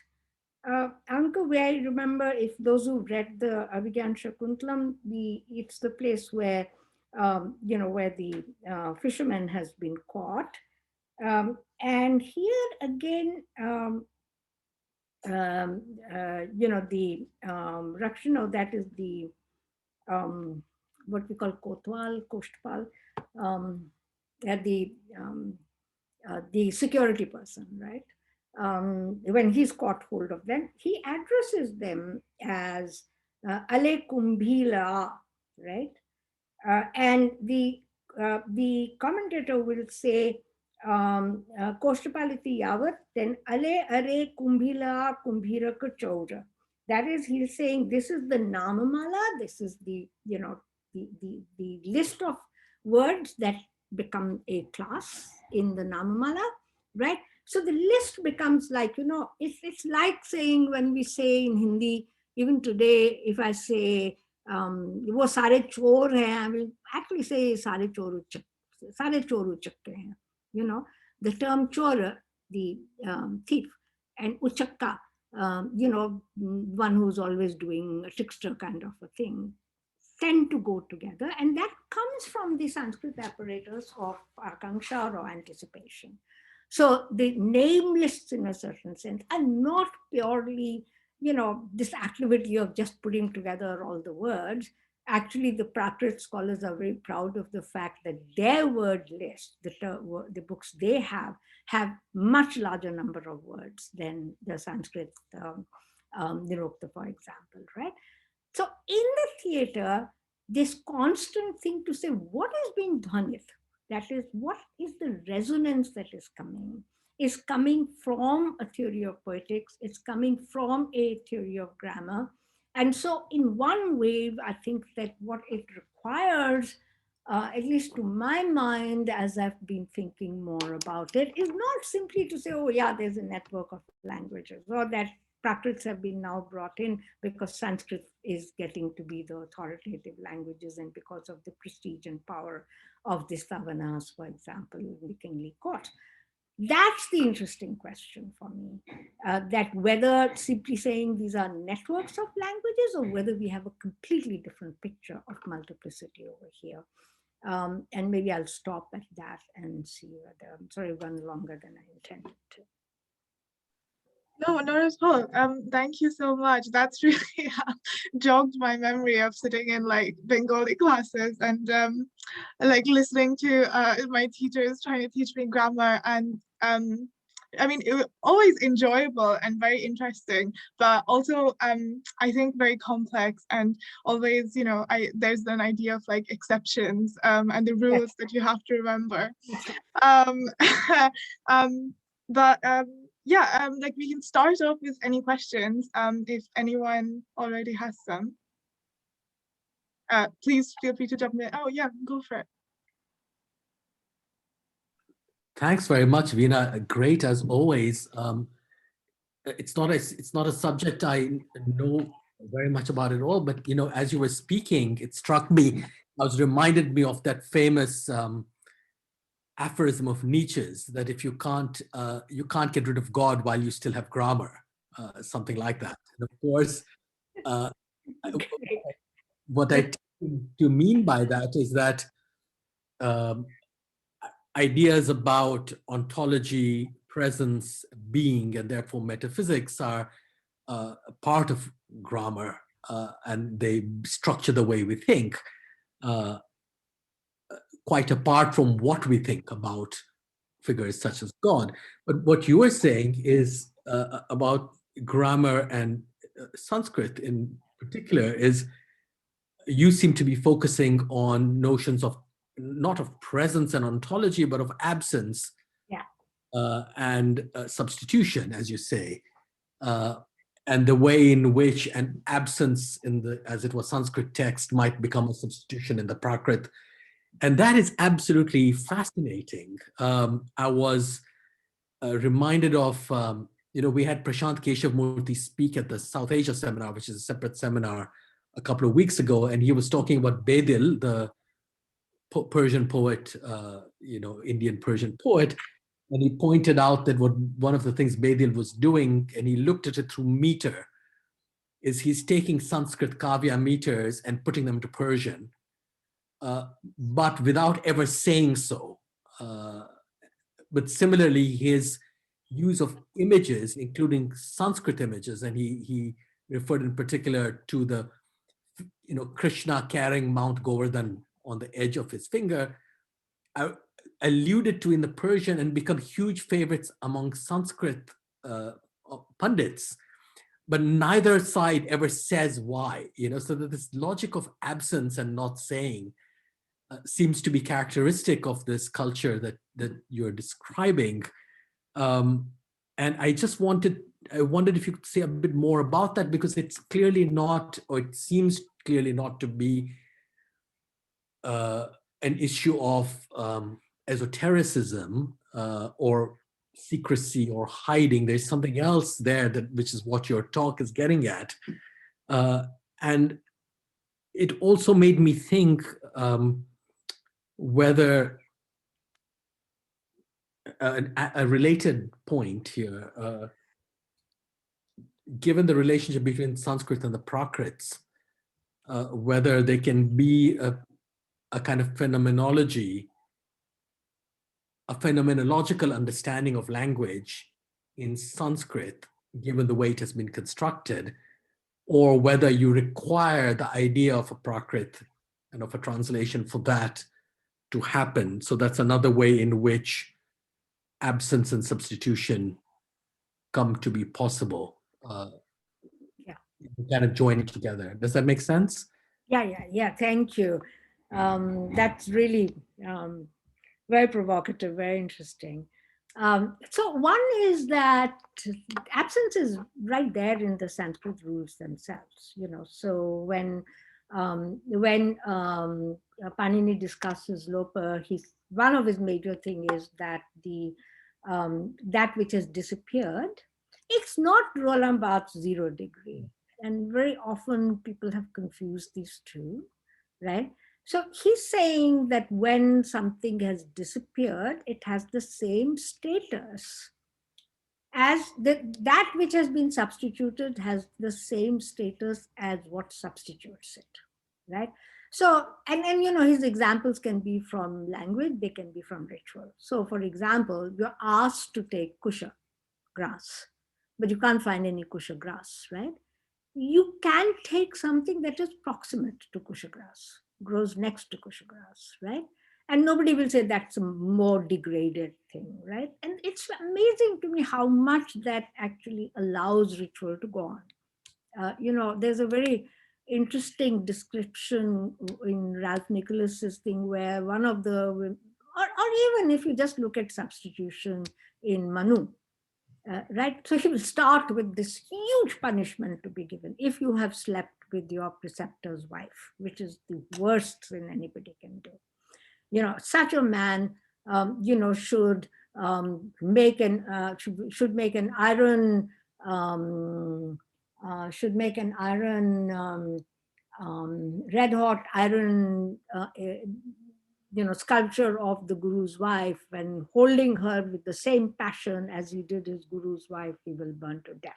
B: Anka, where I remember, if those who read the Abhigyan Shakuntalam, it's the place where where the fisherman has been caught, and here again. The Rakshano, that is the what we call Kotwal, Koshtpal, the security person, right? When he's caught hold of them, he addresses them as Ale Kumbhila, right? And the commentator will say, Koshtapaliti Yavat, then Ale Are Kumbhila Kumbhira Kachaura. That is, he's saying this is the Namamala, this is the list of words that become a class in the Namamala, right? So the list becomes like, it's like saying, when we say in Hindi, even today, if I say, वो सारे चोर हैं, I will actually say सारे चोर उचक्के हैं. The term chora, the thief, and uchakka, one who's always doing a trickster kind of a thing, tend to go together, and that comes from the Sanskrit apparatus of akanksha or anticipation. So the name lists, in a certain sense, are not purely, this activity of just putting together all the words. Actually, the Prakrit scholars are very proud of the fact that their word list, the books they have much larger number of words than the Sanskrit Nirukta, for example, right? So in the theater, this constant thing to say, what is being dhanit? That is, what is the resonance that is coming from a theory of poetics, it's coming from a theory of grammar. And so in one way, I think that what it requires, at least to my mind, as I've been thinking more about it, is not simply to say, oh yeah, there's a network of languages, or that Prakrits have been now brought in because Sanskrit is getting to be the authoritative languages, and because of the prestige and power of the Savanas, for example, in the kingly court. That's the interesting question for me, that whether simply saying these are networks of languages, or whether we have a completely different picture of multiplicity over here. And maybe I'll stop at that and see whether, I'm sorry, run longer than I intended to.
A: No, not at all. Thank you so much. That's really jogged my memory of sitting in like Bengali classes and like listening to my teachers trying to teach me grammar, and I mean, it was always enjoyable and very interesting, but also I think very complex, and always, there's an idea of like exceptions and the rules that you have to remember. Yeah, like we can start off with any questions if anyone already has some. Please feel free to jump in. Oh yeah, go for it.
C: Thanks very much, Veena. Great as always. It's not a subject I know very much about at all, but as you were speaking, it struck me. I was reminded me of that famous aphorism of Nietzsche's, that if you can't get rid of God while you still have grammar, something like that. And of course, what I take to mean by that is that ideas about ontology, presence, being, and therefore metaphysics are a part of grammar, and they structure the way we think, quite apart from what we think about figures such as God. But what you are saying is about grammar and Sanskrit in particular is you seem to be focusing on notions of not of presence and ontology, but of absence, and substitution, as you say. and the way in which an absence in the, as it was Sanskrit text, might become a substitution in the Prakrit. And that is absolutely fascinating. I was reminded of, we had Prashant Keshavmurthy speak at the South Asia seminar, which is a separate seminar, a couple of weeks ago, and he was talking about Bedil, the Persian poet, Indian Persian poet, and he pointed out that one of the things Bedil was doing, and he looked at it through meter, is he's taking Sanskrit kavya meters and putting them into Persian, but without ever saying so. But similarly, his use of images, including Sanskrit images, and he referred in particular to the, Krishna carrying Mount Govardhan on the edge of his finger, alluded to in the Persian and become huge favorites among Sanskrit pundits. But neither side ever says why, so that this logic of absence and not saying seems to be characteristic of this culture that you're describing. And I wondered if you could say a bit more about that, because it's clearly not, or it seems clearly not to be an issue of esotericism or secrecy or hiding. There's something else there, which is what your talk is getting at. And it also made me think whether a related point here, given the relationship between Sanskrit and the Prakrits, whether there can be a kind of phenomenology, a phenomenological understanding of language in Sanskrit, given the way it has been constructed, or whether you require the idea of a Prakrit and of a translation for that to happen. So that's another way in which absence and substitution come to be possible.
B: Yeah.
C: Kind of join it together. Does that make sense?
B: Yeah. Thank you. That's really very provocative, very interesting. So one is that absence is right there in the Sanskrit rules themselves. So when Panini discusses Lopa, one of his major thing is that that which has disappeared, it's not Roland Barthes' 0 degree. And very often people have confused these two, right? So he's saying that when something has disappeared, it has the same status as that which has been substituted has the same status as what substitutes it, right? So, and his examples can be from language, they can be from ritual. So for example, you're asked to take kusha grass, but you can't find any kusha grass, right? You can take something that is proximate to kusha grass, grows next to kusha grass, right? And nobody will say that's a more degraded thing, right? And it's amazing to me how much that actually allows ritual to go on. There's a very interesting description in Ralph Nicholas's thing where one of the, or even if you just look at substitution in Manu, right? So he will start with this huge punishment to be given if you have slept with your preceptor's wife, which is the worst thing anybody can do. Such a man, should make an iron red hot iron sculpture of the guru's wife, and holding her with the same passion as he did his guru's wife, he will burn to death.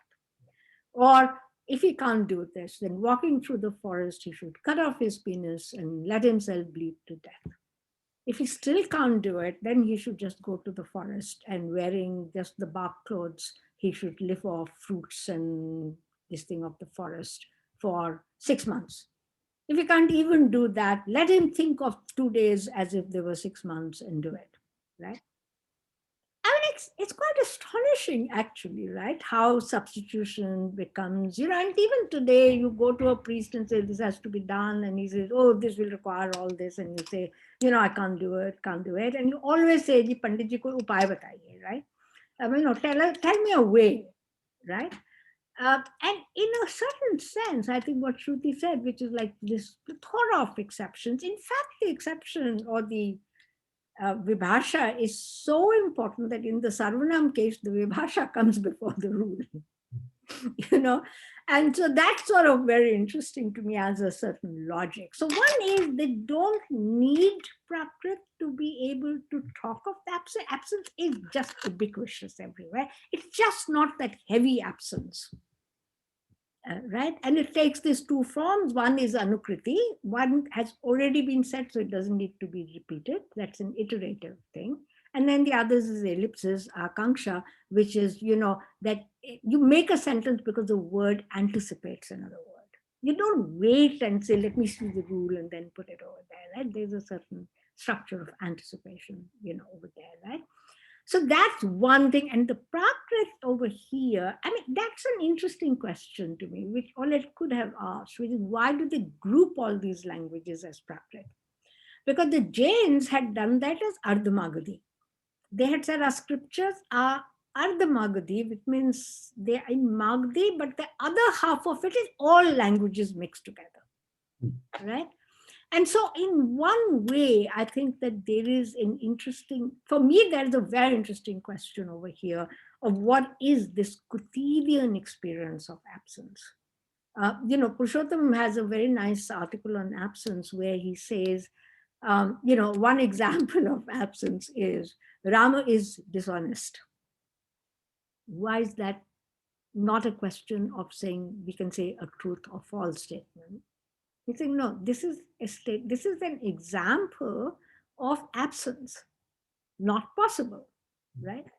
B: Or if he can't do this, then walking through the forest, he should cut off his penis and let himself bleed to death. If he still can't do it, then he should just go to the forest, and wearing just the bark clothes, he should live off fruits and this thing of the forest for 6 months. If he can't even do that, let him think of 2 days as if they were 6 months and do it, right? I mean, it's quite astonishing, actually, right? How substitution becomes, and even today you go to a priest and say, this has to be done. And he says, oh, this will require all this. And you say, I can't do it. And you always say, Ji, Pandit ji ko upay bataiye, right? I mean, tell me a way, right? And in a certain sense, I think what Shruti said, which is like this plethora of exceptions, in fact, the exception or the vibhasha is so important that in the Sarvanam case, the vibhasha comes before the rule. you know and so that's sort of very interesting to me as a certain logic. So one is they don't need Prakrit to be able to talk of the absence. Absence is just ubiquitous everywhere. It's just not that heavy absence, right? And it takes these two forms. One is anukriti. One has already been said, so it doesn't need to be repeated. That's an iterative thing. And then the others is ellipsis, akanksha, which is, that you make a sentence because the word anticipates another word. You don't wait and say, let me see the rule and then put it over there, right? There's a certain structure of anticipation, over there, right? So that's one thing. And the Prakrit over here, I mean, that's an interesting question to me, which Olet could have asked, which is why do they group all these languages as Prakrit? Because the Jains had done that as Ardhamagadi. They had said our scriptures are Ardhamagadi, which means they are in Magadi, but the other half of it is all languages mixed together, right? And so in one way, I think that there is an interesting, for me, there's a very interesting question over here of what is this quotidian experience of absence. Purushottam has a very nice article on absence where he says, one example of absence is Rama is dishonest. Why is that not a question of saying, we can say a truth or false statement? He's saying, no, this is an example of absence, not possible, right?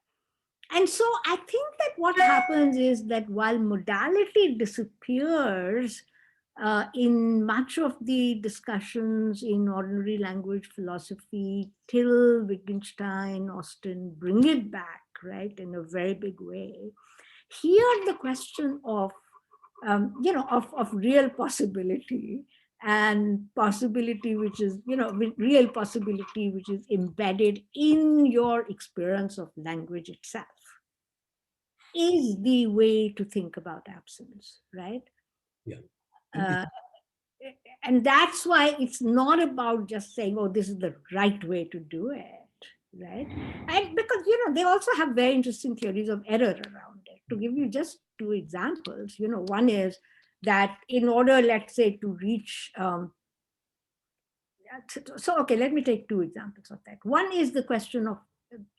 B: And so I think that what happens is that while modality disappears in much of the discussions in ordinary language philosophy till Wittgenstein, Austin bring it back, right, in a very big way, here the question of of real possibility and possibility, which is, real possibility, which is embedded in your experience of language itself, is the way to think about absence, right?
C: Yeah.
B: Uh, and that's why it's not about just saying, oh, this is the right way to do it, right? And because, they also have very interesting theories of error around it. To give you just two examples, one is that in order, let's say, to reach, okay, let me take two examples of that. One is the question of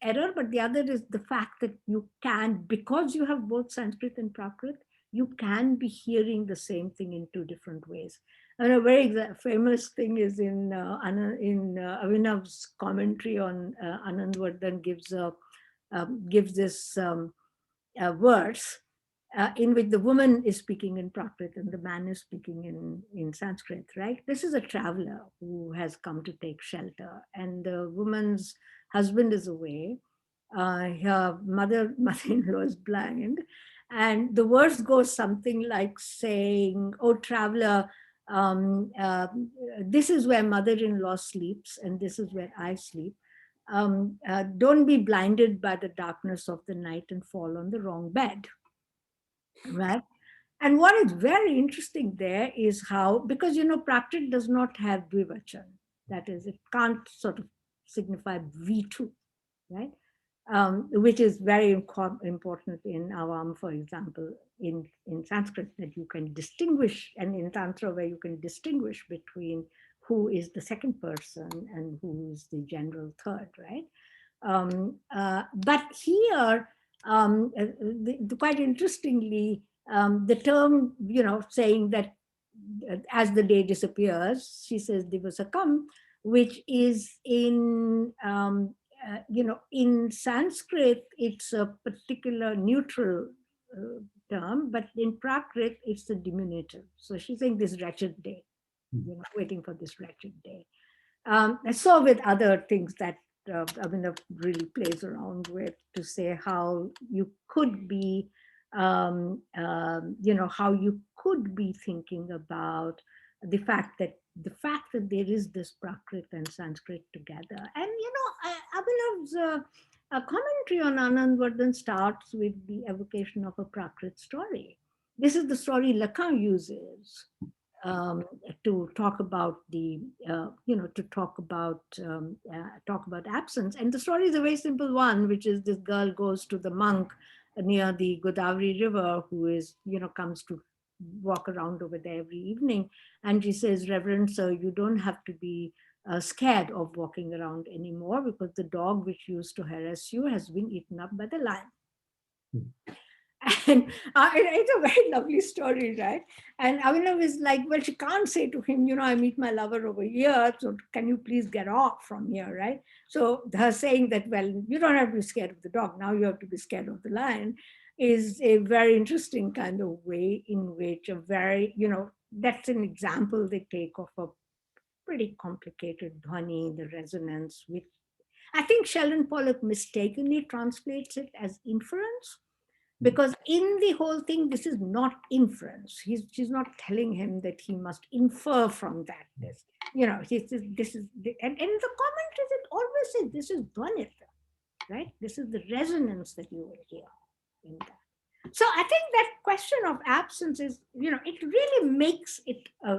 B: error, but the other is the fact that you can, because you have both Sanskrit and Prakrit, you can be hearing the same thing in two different ways. And a very famous thing is in Avinav's commentary on Anandvardhan gives this verse in which the woman is speaking in Prakrit and the man is speaking in Sanskrit, right? This is a traveler who has come to take shelter, and the woman's husband is away. Her mother-in-law is blind, and the verse goes something like saying, "Oh, traveler, this is where mother-in-law sleeps, and this is where I sleep. Don't be blinded by the darkness of the night and fall on the wrong bed." Right? And what is very interesting there is how, because, Prakrit does not have dvivachan, that is, it can't sort of signify V2, right? Which is very important in Avam, for example, in Sanskrit, that you can distinguish, and in Tantra, where you can distinguish between who is the second person and who is the general third, right? But here, quite interestingly, the term, saying that as the day disappears, she says divasakam, which is in Sanskrit, it's a particular neutral term, but in Prakrit, it's the diminutive. So she's saying this wretched day, waiting for this wretched day. And so with other things that Abhinav really plays around with, to say how you could be, how you could be thinking about the fact that there is this Prakrit and Sanskrit together. And Abhinav's a commentary on Anandvardhan starts with the evocation of a Prakrit story, This is the story Lacan uses to talk about the, to talk about absence. And the story is a very simple one, which is this girl goes to the monk near the Godavari River, who is, comes to walk around over there every evening. And she says, Reverend Sir, you don't have to be scared of walking around anymore, because the dog which used to harass you has been eaten up by the lion. And it's a very lovely story, right? And Avinav was like, well, she can't say to him, I meet my lover over here, so can you please get off from here, right? So her saying that, well, you don't have to be scared of the dog, now you have to be scared of the lion, is a very interesting kind of way in which a very, that's an example they take of a pretty complicated dhwani, the resonance, which I think Sheldon Pollock mistakenly translates it as inference. Because in the whole thing, this is not inference. She's not telling him that he must infer from that. This, this is, and in the commentaries, it always says this is dvanita, right? This is the resonance that you will hear in that. So I think that question of absence is, it really makes it a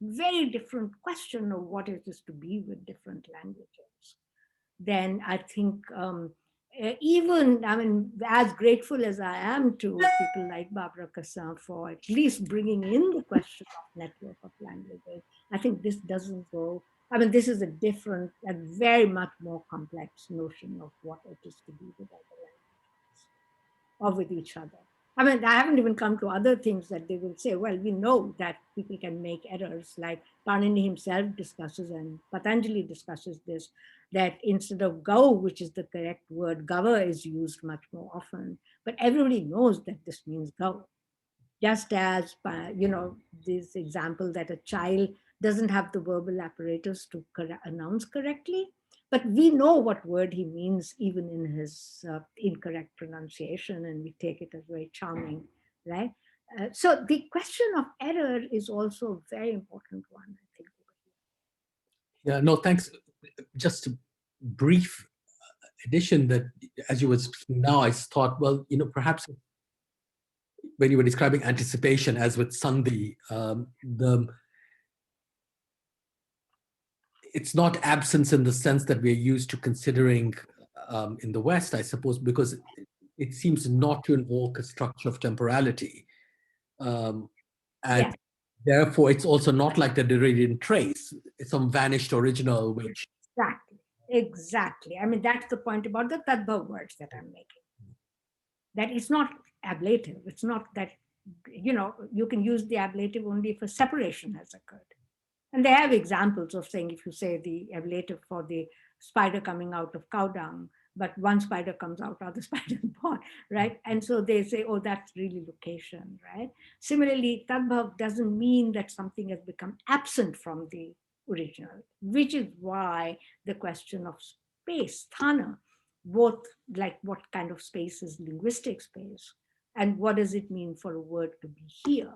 B: very different question of what it is to be with different languages. Then I think, even, as grateful as I am to people like Barbara Cassin for at least bringing in the question of network of languages, I think this doesn't go, this is a different and very much more complex notion of what it is to be with other languages or with each other. I haven't even come to other things that they will say, well, we know that people can make errors, like Panini himself discusses and Patanjali discusses this, that instead of go, which is the correct word, gava is used much more often, but everybody knows that this means go. Just as, this example that a child doesn't have the verbal apparatus to announce correctly, but we know what word he means even in his incorrect pronunciation, and we take it as very charming, right? So the question of error is also a very important one, I think.
C: Yeah, no, thanks. Just a brief addition that as you were speaking now, I thought, well, perhaps when you were describing anticipation, as with Sandhi, it's not absence in the sense that we're used to considering in the West, I suppose, because it seems not to invoke a structure of temporality. And
B: Yeah.
C: therefore, it's also not like the Derridian trace. It's some vanished original, which...
B: Exactly. That's the point about the tadbhav words that I'm making. That it's not ablative. It's not that, you can use the ablative only if a separation has occurred. And they have examples of saying, if you say the ablative for the spider coming out of cow dung, but one spider comes out, other spider born, right? And so they say, oh, that's really location, right? Similarly, tadbhav doesn't mean that something has become absent from the original, which is why the question of space, thana, both like what kind of space is linguistic space and what does it mean for a word to be here,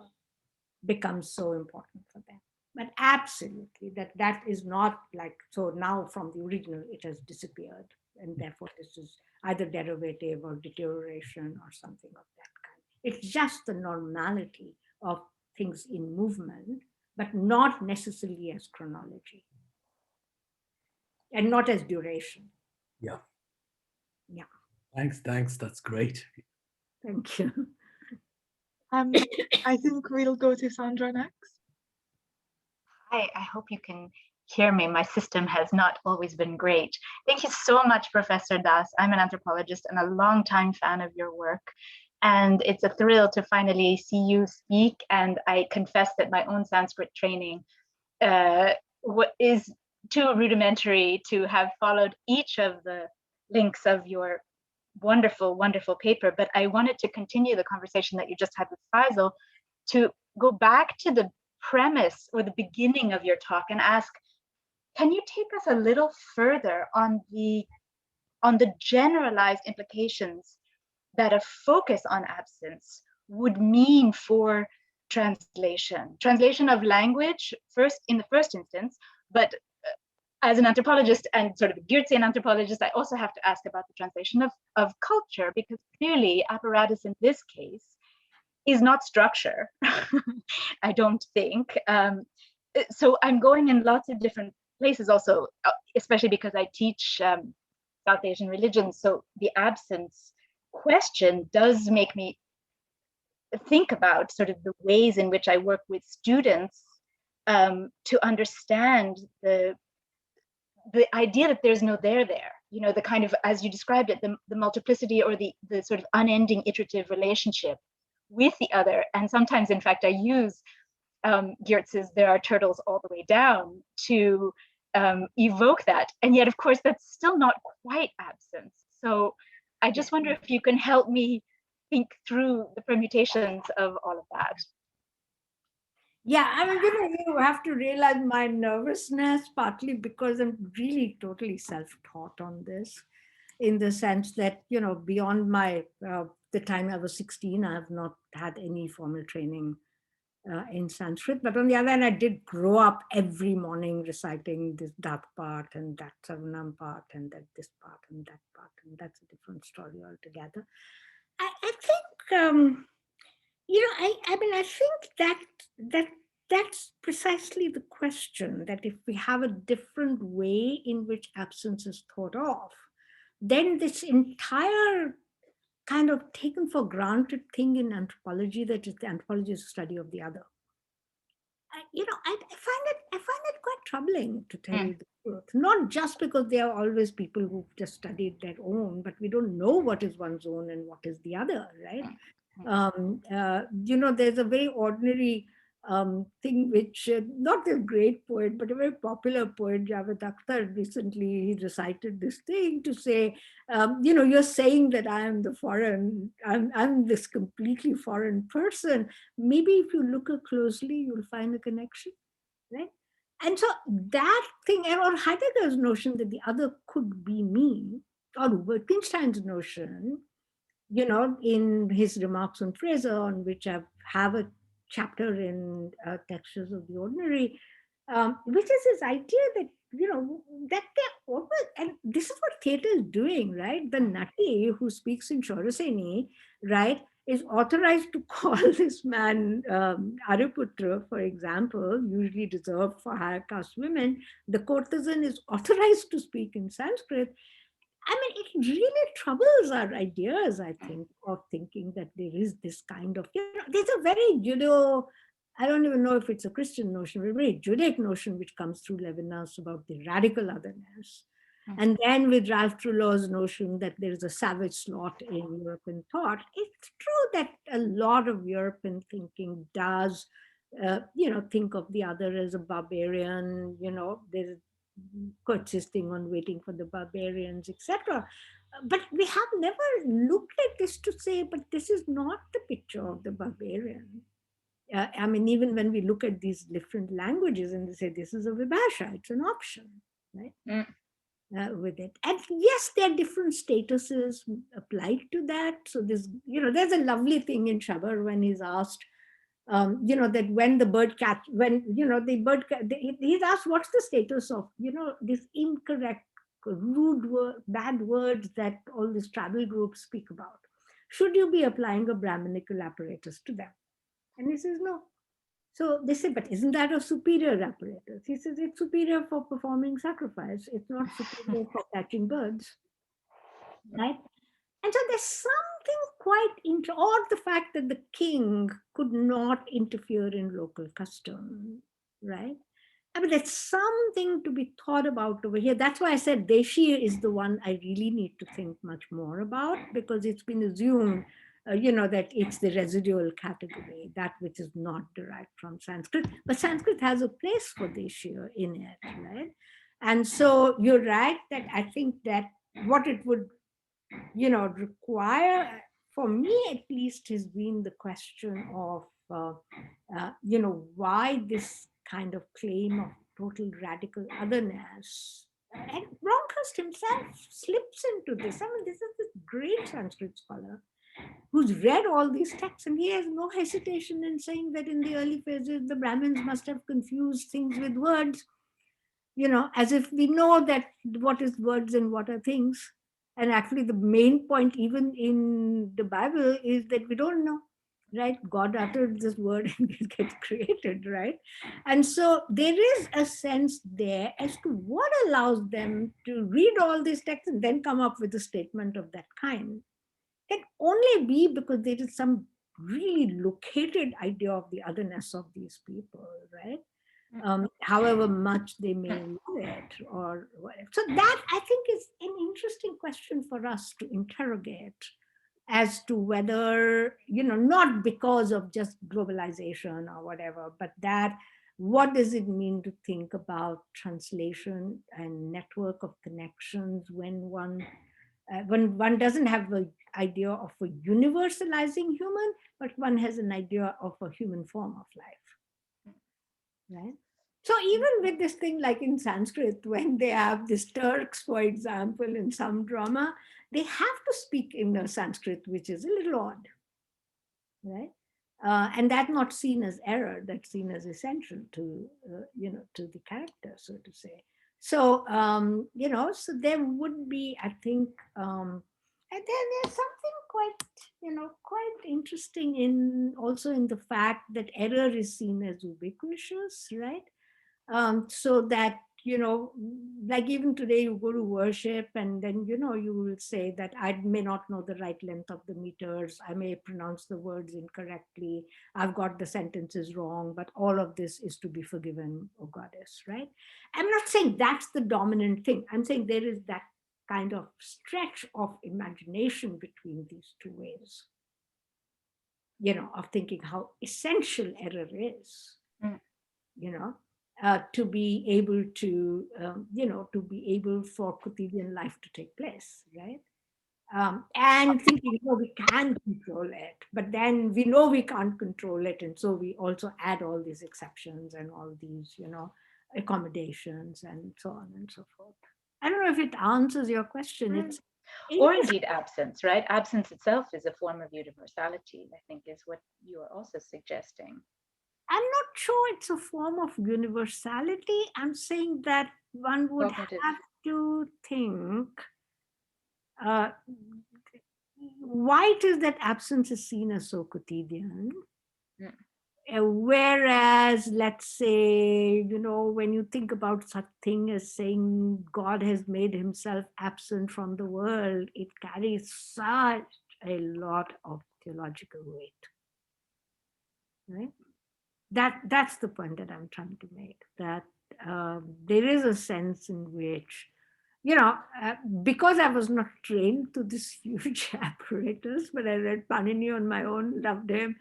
B: becomes so important for them. But absolutely, that is not like, so now from the original, it has disappeared. And therefore, this is either derivative or deterioration or something of that kind. It's just the normality of things in movement, but not necessarily as chronology. And not as duration.
C: Yeah.
B: Yeah.
C: Thanks. That's great.
B: Thank you.
A: I think we'll go to Sondra next.
D: Hi, I hope you can hear me. My system has not always been great. Thank you so much, Professor Das. I'm an anthropologist and a longtime fan of your work. And it's a thrill to finally see you speak. And I confess that my own Sanskrit training is too rudimentary to have followed each of the links of your wonderful, wonderful paper. But I wanted to continue the conversation that you just had with Faisal to go back to the premise or the beginning of your talk and ask, can you take us a little further on the generalized implications that a focus on absence would mean for translation of language in the first instance, but as an anthropologist and sort of a Geertzian anthropologist, I also have to ask about the translation of culture, because clearly apparatus in this case is not structure. I don't think. So I'm going in lots of different places also, especially because I teach South Asian religions. So the absence question does make me think about sort of the ways in which I work with students to understand the idea that there's no there, the kind of, as you described it, the multiplicity or the sort of unending iterative relationship with the other. And sometimes, in fact, I use Geertz's "there are turtles all the way down" to evoke that. And yet, of course, that's still not quite absence. So I just wonder if you can help me think through the permutations of all of that.
B: Yeah, I mean, you have to realize my nervousness, partly because I'm really totally self-taught on this, in the sense that, beyond my, the time I was 16, I have not had any formal training in Sanskrit. But on the other hand, I did grow up every morning reciting this that part and that Savanam part and that this part and that part. And that's a different story altogether. I think, I think that's precisely the question, that if we have a different way in which absence is thought of, then this entire kind of taken for granted thing in anthropology, that is the anthropology is the study of the other. I find it quite troubling, to tell you the truth. Not just because there are always people who've just studied their own, but we don't know what is one's own and what is the other, right? There's a very ordinary thing which, not a great poet, but a very popular poet, Javed Akhtar, recently he recited this thing to say, you're saying that I am the foreign, I'm this completely foreign person. Maybe if you look closely, you'll find a connection, right? And so that thing, or Heidegger's notion that the other could be me, or Wittgenstein's notion, in his remarks on Fraser, on which I have a chapter in Textures of the Ordinary, which is this idea that, that they're always, and this is what theatre is doing, right? The nutty who speaks in Shoraseni, right, is authorized to call this man Ariputra, for example, usually reserved for higher caste women. The courtesan is authorized to speak in Sanskrit. I mean, it really troubles our ideas, I think, of thinking that there is this kind of, there's a very I don't even know if it's a Christian notion, but a very Judaic notion which comes through Levinas about the radical otherness. And then with Ralph Trullow's notion that there is a savage slot in European thought, it's true that a lot of European thinking does, think of the other as a barbarian, there's coexisting on waiting for the barbarians, etc. But we have never looked at this to say, but this is not the picture of the barbarian. I mean, even when we look at these different languages and they say this is a vibhasha, it's an option, right? With it. And yes, there are different statuses applied to that. So there's a lovely thing in Shabar when he's asked, that when the bird catch, when, the bird, he's asked, what's the status of, this incorrect, rude word, bad words that all these travel groups speak about? Should you be applying a Brahminical apparatus to them? And he says, no. So they say, but isn't that a superior apparatus? He says, it's superior for performing sacrifice. It's not superior for catching birds, right? And so there's something quite or the fact that the king could not interfere in local custom, right? I mean, there's something to be thought about over here. That's why I said Deshi is the one I really need to think much more about, because it's been assumed, that it's the residual category, that which is not derived from Sanskrit. But Sanskrit has a place for Deshi in it, right? And so you're right that I think that what it would require, for me at least, has been the question of, why this kind of claim of total radical otherness. And Bronkhurst himself slips into this. I mean, this is this great Sanskrit scholar who's read all these texts, and he has no hesitation in saying that in the early phases, the Brahmins must have confused things with words, as if we know that what is words and what are things. And actually the main point, even in the Bible, is that we don't know. right? God uttered this word and it gets created, right? And so there is a sense there as to what allows them to read all these texts and then come up with a statement of that kind. Can only be because there is some really located idea of the otherness of these people, right? However much they may love it or whatever. So that I think is an interesting question for us to interrogate as to whether, not because of just globalization or whatever, but that what does it mean to think about translation and network of connections when one doesn't have the idea of a universalizing human, but one has an idea of a human form of life, right? So even with this thing like in Sanskrit, when they have these Turks, for example, in some drama, they have to speak in a Sanskrit, which is a little odd, right? And that's not seen as error, that's seen as essential to, to the character, so to say. So, so there would be, I think, and then there's something quite interesting in also in the fact that error is seen as ubiquitous, right? So that, like even today you go to worship and then you will say that I may not know the right length of the meters, I may pronounce the words incorrectly, I've got the sentences wrong, but all of this is to be forgiven, O goddess, right? I'm not saying that's the dominant thing, I'm saying there is that kind of stretch of imagination between these two ways, of thinking how essential error is, to be able to, to be able for quotidian life to take place, right? And thinking, we can control it, but then we know we can't control it. And so we also add all these exceptions and all these, accommodations and so on and so forth. I don't know if it answers your question. It's
D: or indeed absence, right? Absence itself is a form of universality, I think, is what you are also suggesting.
B: I'm not sure it's a form of universality. I'm saying that one would
D: Cognitive.
B: have to think why it is that absence is seen as so quotidian. Whereas, let's say, when you think about such thing as saying God has made himself absent from the world, it carries such a lot of theological weight. Right? That's the point that I'm trying to make, that there is a sense in which, because I was not trained to this huge apparatus, but I read Panini on my own, loved him.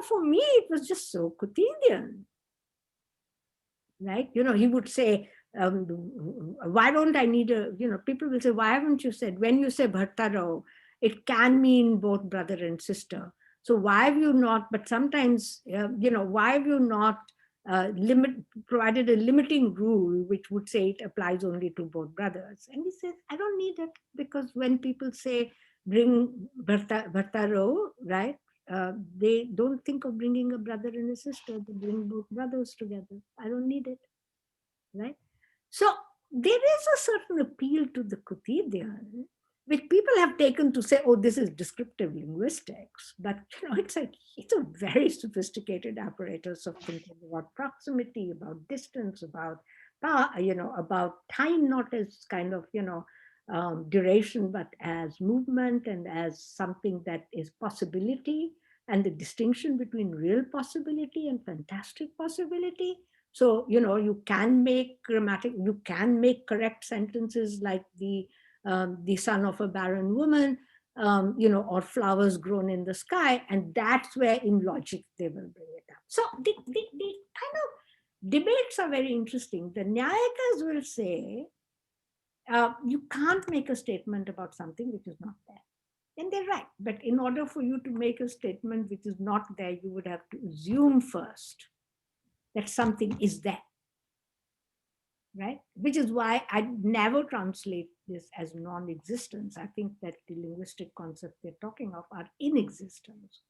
B: For me, it was just so quotidian, right? He would say, why don't I need people will say, why haven't you said, when you say Bhartarao, it can mean both brother and sister. So why have you not, but sometimes, why have you not provided a limiting rule which would say it applies only to both brothers? And he says, I don't need it, because when people say bring Bhartarao, right? They don't think of bringing a brother and a sister, they bring both brothers together. I don't need it, right? So there is a certain appeal to the quotidian, which people have taken to say, oh, this is descriptive linguistics. But it's a very sophisticated apparatus of thinking about proximity, about distance, about about time, not as kind of duration, but as movement and as something that is possibility, and the distinction between real possibility and fantastic possibility. So, you can make you can make correct sentences like the son of a barren woman, or flowers grown in the sky. And that's where in logic they will bring it up. So the kind of debates are very interesting. The Nyayikas will say, you can't make a statement about something which is not there. And they're right. But in order for you to make a statement which is not there, you would have to assume first that something is there. Right? Which is why I never translate this as non-existence. I think that the linguistic concepts they're talking of are in existence,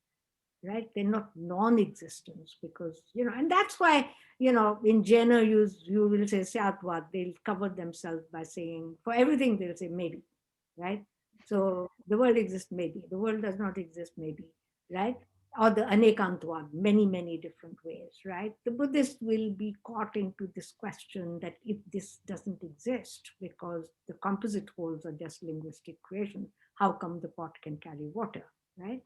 B: right? They're not non-existence, because, and that's why, in Jaina, you will say Syatvad, they'll cover themselves by saying, for everything they'll say maybe, right? So the world exists maybe, the world does not exist maybe, right? or the Anekantwad, many, many different ways, right? The Buddhist will be caught into this question that if this doesn't exist, because the composite wholes are just linguistic creations, how come the pot can carry water, right?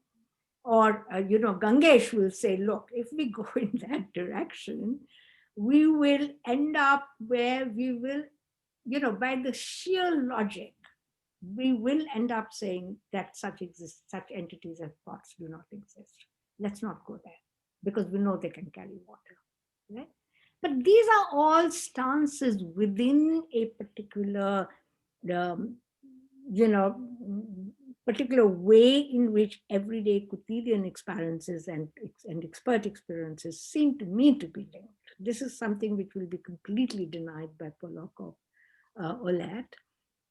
B: Or, Gangesh will say, look, if we go in that direction, we will end up where we will, by the sheer logic, we will end up saying that such entities as pots do not exist. Let's not go there, because we know they can carry water, right? But these are all stances within a particular, particular way in which everyday quotidian experiences and expert experiences seem to me to be linked. This is something which will be completely denied by Pollock or Olet.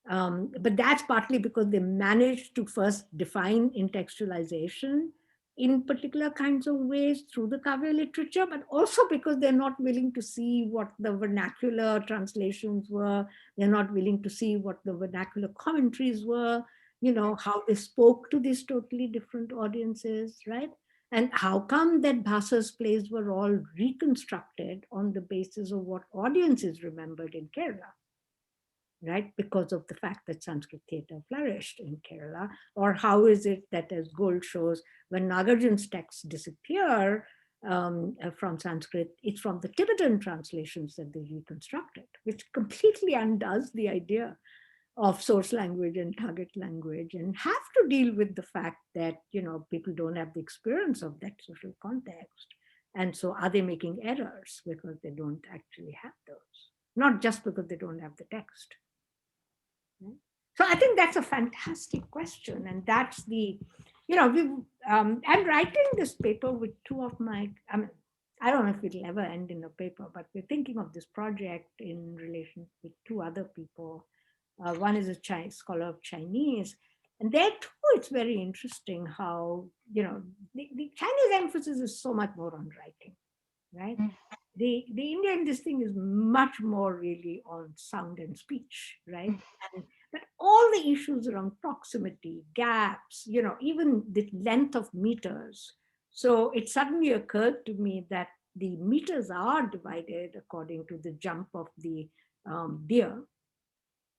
B: But that's partly because they managed to first define intextualization in particular kinds of ways through the Kavya literature, but also because they're not willing to see what the vernacular translations were. They're not willing to see what the vernacular commentaries were, how they spoke to these totally different audiences, right? And how come that Bhasa's plays were all reconstructed on the basis of what audiences remembered in Kerala? Right, because of the fact that Sanskrit theatre flourished in Kerala? Or how is it that, as Gold shows, when Nagarjuna's texts disappear from Sanskrit, it's from the Tibetan translations that they reconstructed, which completely undoes the idea of source language and target language, and have to deal with the fact that, people don't have the experience of that social context. And so are they making errors because they don't actually have those? Not just because they don't have the text. So I think that's a fantastic question. And that's the, I'm writing this paper with two of my, I don't know if it'll ever end in a paper, but we're thinking of this project in relation with two other people. One is a scholar of Chinese. And there too, it's very interesting how, the Chinese emphasis is so much more on writing, right? The Indian, this thing is much more really on sound and speech, right? But all the issues around proximity, gaps, even the length of meters. So it suddenly occurred to me that the meters are divided according to the jump of the deer,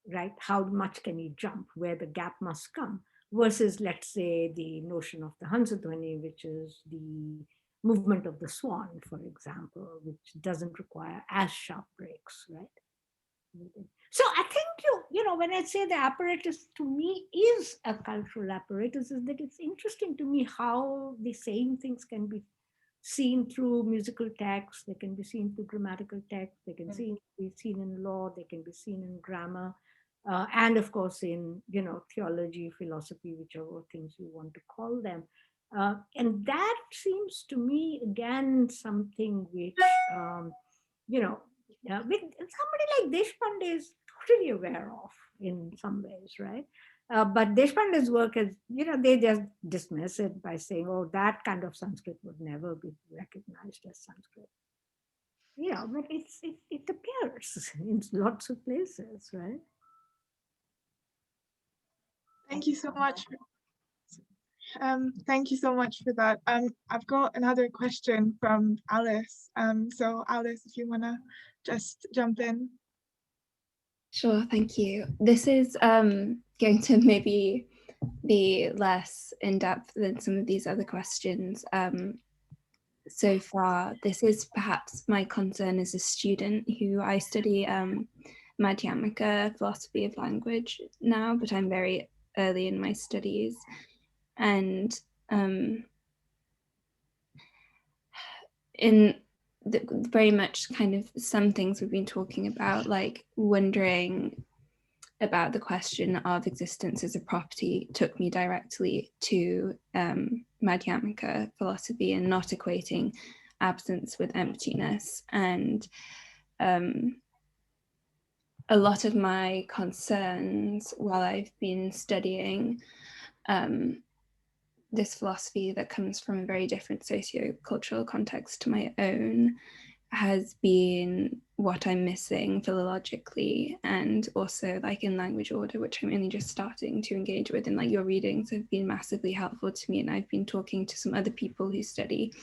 B: right? How much can he jump, where the gap must come, versus, let's say, the notion of the Hansadhwani, which is the movement of the swan, for example, which doesn't require as sharp breaks, right? So I think, when I say the apparatus to me is a cultural apparatus, is that it's interesting to me how the same things can be seen through musical text, they can be seen through grammatical text, they can be seen in law, they can be seen in grammar, and of course in, theology, philosophy, whichever things you want to call them. And that seems to me, again, something which, with somebody like Deshpande is totally aware of in some ways, right? But Deshpande's work is, they just dismiss it by saying, oh, that kind of Sanskrit would never be recognized as Sanskrit. But it appears in lots of places, right?
A: Thank you so much. Thank you so much for that. I've got another question from Alice. So Alice, if you want to just jump in.
E: Sure, thank you. This is going to maybe be less in-depth than some of these other questions so far. This is perhaps my concern as a student who I study Madhyamika philosophy of language now, but I'm very early in my studies. And in very much kind of some things we've been talking about, like wondering about the question of existence as a property, took me directly to Madhyamika philosophy and not equating absence with emptiness. And a lot of my concerns while I've been studying this philosophy that comes from a very different socio-cultural context to my own has been what I'm missing philologically, and also like in language order, which I'm only just starting to engage with. And like your readings have been massively helpful to me, and I've been talking to some other people who study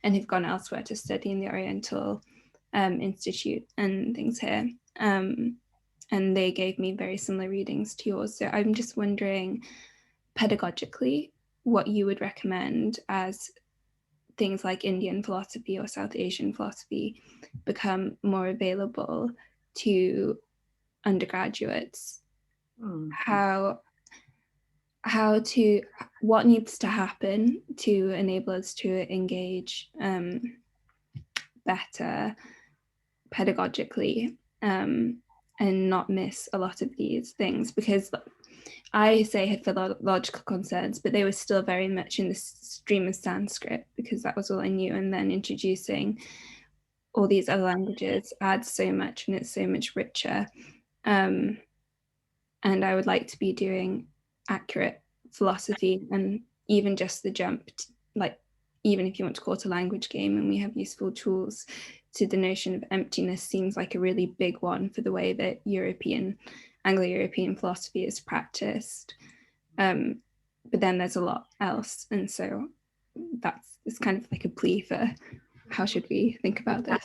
E: and who've gone elsewhere to study in the Oriental Institute and things here. And they gave me very similar readings to yours. So I'm just wondering, pedagogically, what you would recommend as things like Indian philosophy or South Asian philosophy become more available to undergraduates. What needs to happen to enable us to engage better pedagogically and not miss a lot of these things, because I say had philological concerns, but they were still very much in the stream of Sanskrit because that was all I knew. And then introducing all these other languages adds so much, and it's so much richer. And I would like to be doing accurate philosophy, and even just the jump, like even if you want to call it a language game and we have useful tools, to the notion of emptiness seems like a really big one for the way that Anglo-European philosophy is practiced. But then there's a lot else. And so it's kind of like a plea for how should we think about this?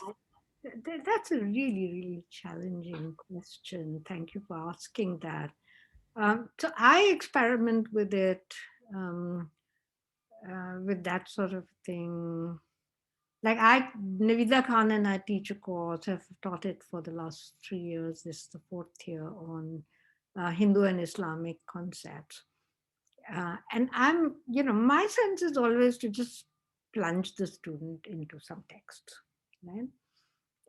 B: That's a really, really challenging question. Thank you for asking that. So I experiment with it, with that sort of thing. Like Navida Khan and I teach a course, I've taught it for the last 3 years. This is the 4th year on Hindu and Islamic concepts. And my sense is always to just plunge the student into some text, right?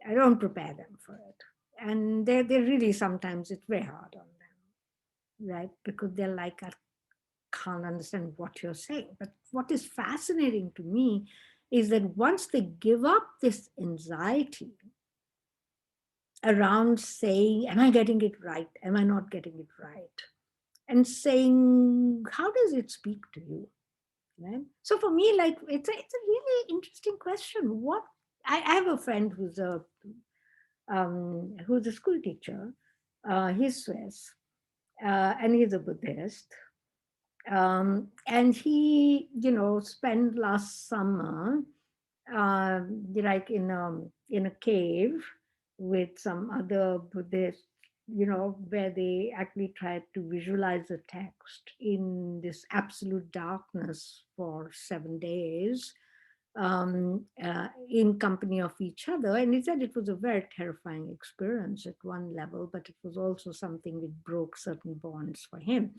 B: I don't prepare them for it. And they really, sometimes it's very hard on them, right? Because they're like, I can't understand what you're saying. But what is fascinating to me is that once they give up this anxiety around saying, am I getting it right? Am I not getting it right? And saying, how does it speak to you? Right? So for me, like, it's a really interesting question. I have a friend who's a school teacher. He's Swiss, and he's a Buddhist. And he, spent last summer, like in a cave with some other Buddhists, where they actually tried to visualize the text in this absolute darkness for 7 days, in company of each other. And he said it was a very terrifying experience at one level, but it was also something that broke certain bonds for him.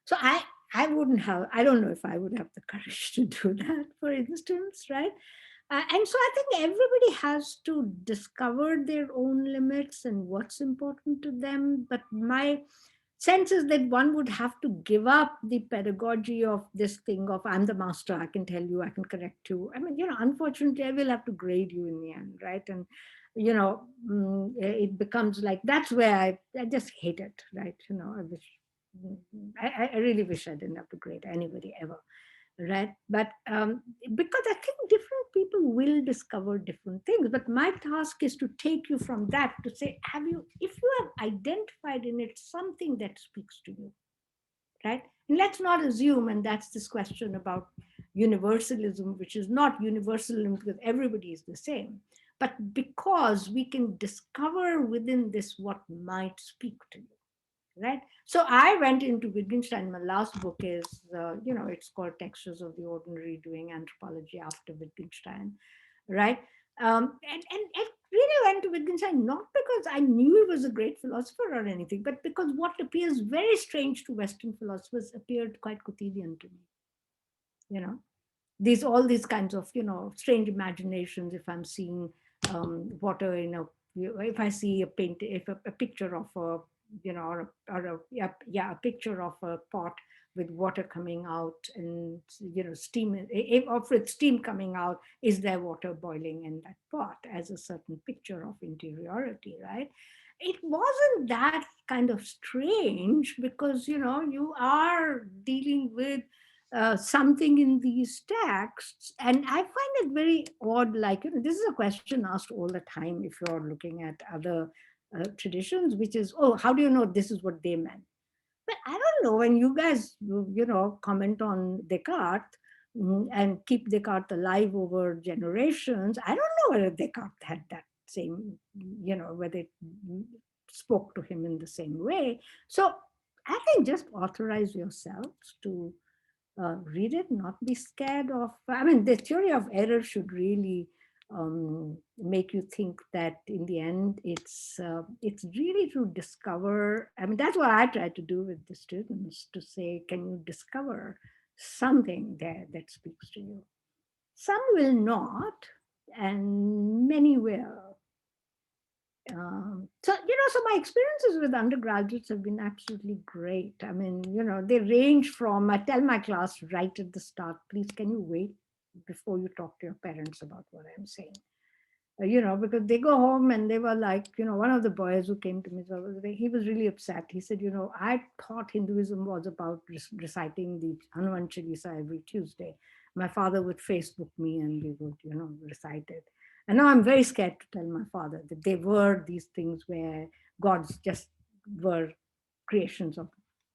B: So I don't know if I would have the courage to do that, for instance, right? And so I think everybody has to discover their own limits and what's important to them. But my sense is that one would have to give up the pedagogy of this thing of, I'm the master, I can tell you, I can correct you. I mean, unfortunately, I will have to grade you in the end, right? And, it becomes like, that's where I just hate it, right? I really wish I didn't have to grade anybody ever, right? But because I think different people will discover different things. But my task is to take you from that to say, if you have identified in it something that speaks to you, right? And let's not assume, and that's this question about universalism, which is not universalism because everybody is the same, but because we can discover within this what might speak to you. Right. So I went into Wittgenstein. My last book is, it's called Textures of the Ordinary, doing anthropology after Wittgenstein. Right. And really went to Wittgenstein, not because I knew he was a great philosopher or anything, but because what appears very strange to Western philosophers appeared quite quotidian to me. All these kinds of, strange imaginations. If I'm seeing water if I see a picture of a, a picture of a pot with water coming out and, steam, with steam coming out, is there water boiling in that pot, as a certain picture of interiority, right? It wasn't that kind of strange because, you are dealing with something in these texts. And I find it very odd, like, this is a question asked all the time if you're looking at other traditions, which is, oh, how do you know this is what they meant? But I don't know, when you guys, comment on Descartes and keep Descartes alive over generations, I don't know whether Descartes had that same, whether it spoke to him in the same way. So I think just authorize yourselves to read it, not be scared of, the theory of error should really make you think that in the end, it's really to discover, that's what I try to do with the students, to say, can you discover something there that speaks to you? Some will not, and many will. So my experiences with undergraduates have been absolutely great. They range from, I tell my class right at the start, please, can you wait before you talk to your parents about what I'm saying? Because they go home and they were like, one of the boys who came to me, he was really upset. He said, I thought Hinduism was about reciting the Hanuman Chalisa every Tuesday. My father would Facebook me and we would, recite it. And now I'm very scared to tell my father that they were these things where gods just were creations of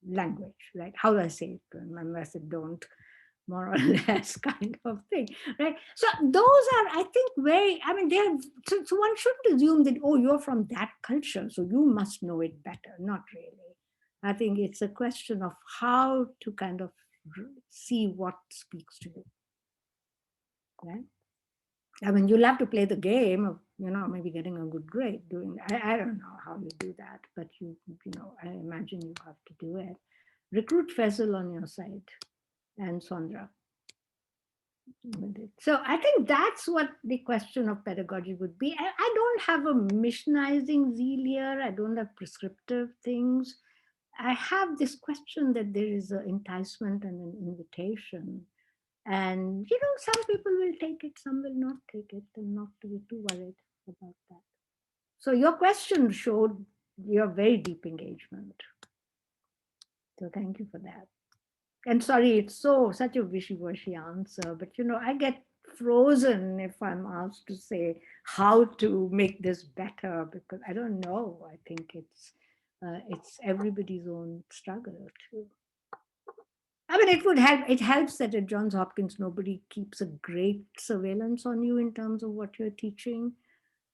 B: language, right? How do I say it? And I said, don't, more or less kind of thing, right? So those are, I think, so one shouldn't assume that, oh, you're from that culture, so you must know it better. Not really. I think it's a question of how to kind of see what speaks to you, right? You'll have to play the game of, maybe getting a good grade doing that. I don't know how you do that, but I imagine you have to do it. Recruit Faisal on your side and Sondra. So I think that's what the question of pedagogy would be. I don't have a missionizing zeal here. I don't have prescriptive things. I have this question that there is an enticement and an invitation. And, some people will take it, some will not take it, and not to be too worried about that. So your question showed your very deep engagement. So thank you for that. And sorry, it's such a wishy-washy answer, but, I get frozen if I'm asked to say how to make this better, because I don't know. I think it's everybody's own struggle too. It would help. It helps that at Johns Hopkins, nobody keeps a great surveillance on you in terms of what you're teaching.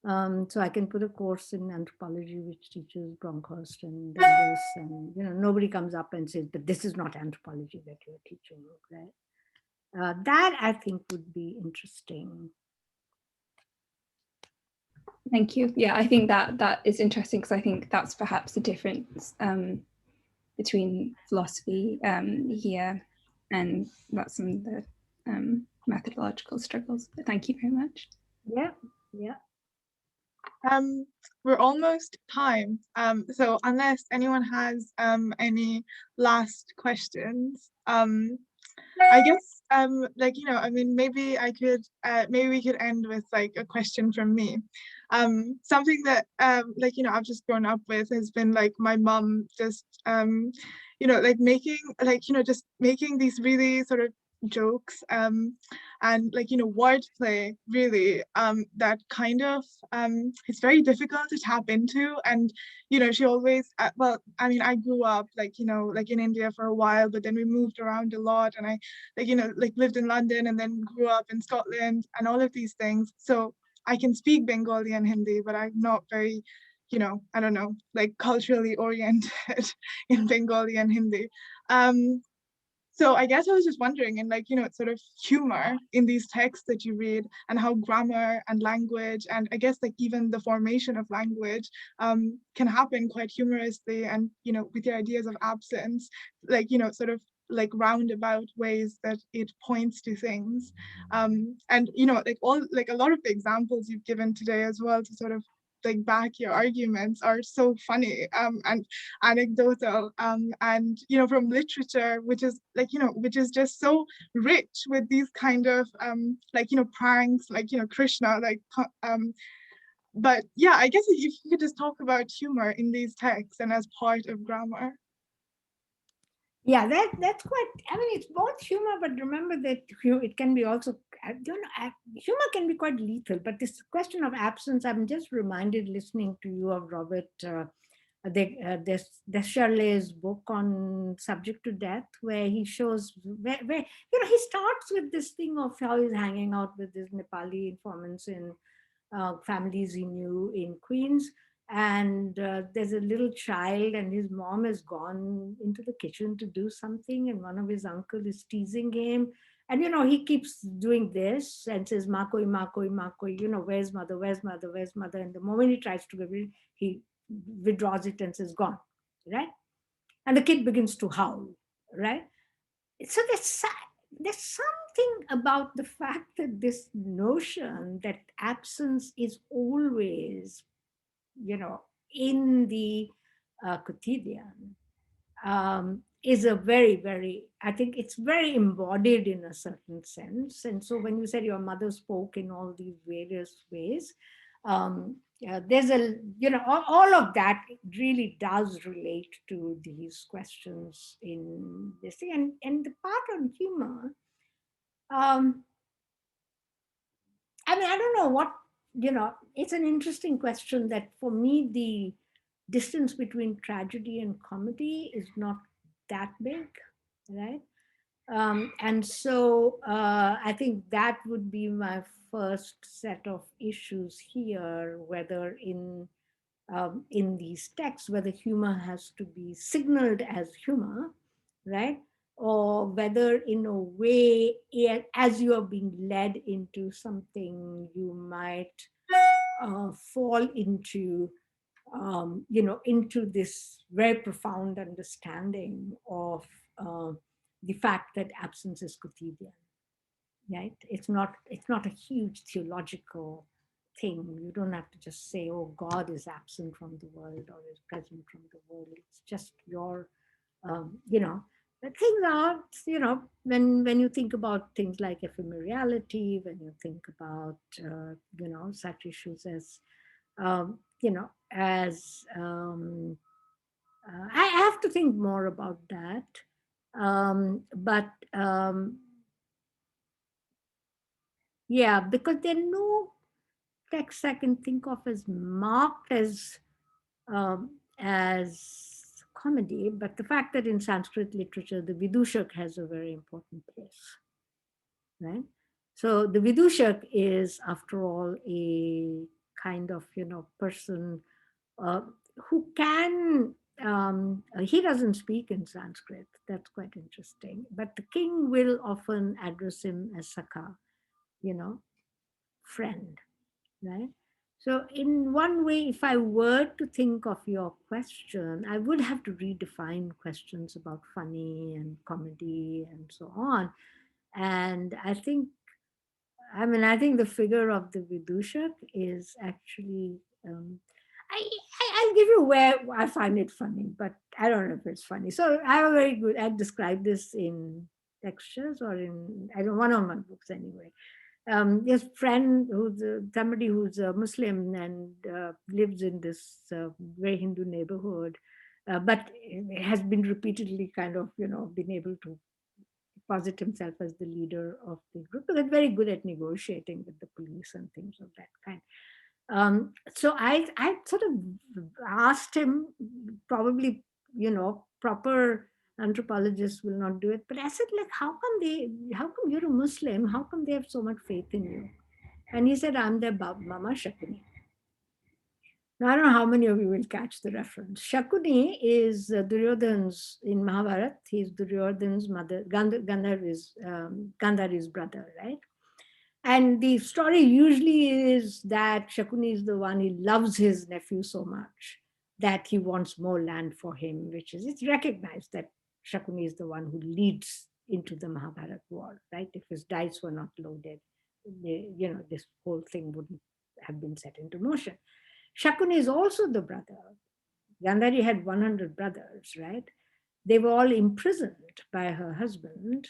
B: So I can put a course in anthropology which teaches Bronkhorst and Dundas, and nobody comes up and says, but this is not anthropology that you're teaching, right? That I think would be interesting.
E: Thank you. Yeah, I think that is interesting, because I think that's perhaps the difference between philosophy here, and that's some of the methodological struggles. But thank you very much.
B: Yeah, yeah.
A: We're almost time. So unless anyone has any last questions, I guess maybe we could end with like a question from me. Something that I've just grown up with has been like my mom just just making these really sort of jokes and wordplay really that kind of it's very difficult to tap into. And she always I grew up in India for a while, but then we moved around a lot, and I lived in London and then grew up in Scotland and all of these things. So I can speak Bengali and Hindi, but I'm not very I don't know, culturally oriented in Bengali and Hindi. So I guess I was just wondering, and sort of humor in these texts that you read, and how grammar and language, and I guess even the formation of language can happen quite humorously, and with the ideas of absence, sort of roundabout ways that it points to things, and a lot of the examples you've given today as well to sort of back your arguments are so funny and anecdotal, and from literature, which is which is just so rich with these kind of pranks, Krishna, but yeah, I guess if you could just talk about humor in these texts and as part of grammar.
B: Yeah, that's quite, I mean, it's both humor, but remember that it can be also, humor can be quite lethal, but this question of absence, I'm just reminded listening to you of Robert Desjardins' book on Subject to Death, where he shows, where he starts with this thing of how he's hanging out with his Nepali informants in families he knew in Queens. And there's a little child, and his mom has gone into the kitchen to do something, and one of his uncle is teasing him. And he keeps doing this and says, Makoi, Makoi, Makoi, where's mother, where's mother, where's mother? And the moment he tries to give it, he withdraws it and says, gone, right? And the kid begins to howl, right? So there's something about the fact that this notion that absence is always, in the quotidian, is a very, very, I think it's very embodied in a certain sense. And so when you said your mother spoke in all these various ways, there's all of that really does relate to these questions in this thing. And the part on humor, I mean, I don't know what, it's an interesting question that for me, the distance between tragedy and comedy is not that big, right? And so I think that would be my first set of issues here, whether in these texts, whether humor has to be signaled as humor, right? Or whether in a way, as you are being led into something, you might fall into, into this very profound understanding of the fact that absence is quotidian, right? It's not a huge theological thing. You don't have to just say, oh, God is absent from the world or is present from the world. It's just your, the things are, when you think about things like ephemerality, when you think about, such issues as, as, I have to think more about that. But yeah, because there are no texts I can think of as marked as comedy, but the fact that in Sanskrit literature, the Vidushak has a very important place, right? So the Vidushak is, after all, a kind of, person uh, who can, he doesn't speak in Sanskrit. That's quite interesting. But the king will often address him as Sakha, friend, right? So in one way, if I were to think of your question, I would have to redefine questions about funny and comedy and so on. And I think the figure of the Vidushak is actually, I'll give you where I find it funny, but I don't know if it's funny. So I have a very good, I describe this in textures or in, I don't, one of my books anyway. His friend who's somebody who's a Muslim and lives in this very Hindu neighborhood, but has been repeatedly kind of, been able to posit himself as the leader of the group, but they're very good at negotiating with the police and things of that kind. So I sort of asked him, probably, proper anthropologists will not do it, but I said, like, how come you're a Muslim? How come they have so much faith in you? And he said, I'm their Mama Shakuni. Now, I don't know how many of you will catch the reference. Shakuni is Duryodhan's, in Mahabharata, he's Duryodhan's mother. Gandhari's brother, right? And the story usually is that Shakuni is the one, he loves his nephew so much that he wants more land for him, it's recognized that Shakuni is the one who leads into the Mahabharata war, right? If his dice were not loaded, this whole thing wouldn't have been set into motion. Shakuni is also the brother. Gandhari had 100 brothers, right? They were all imprisoned by her husband.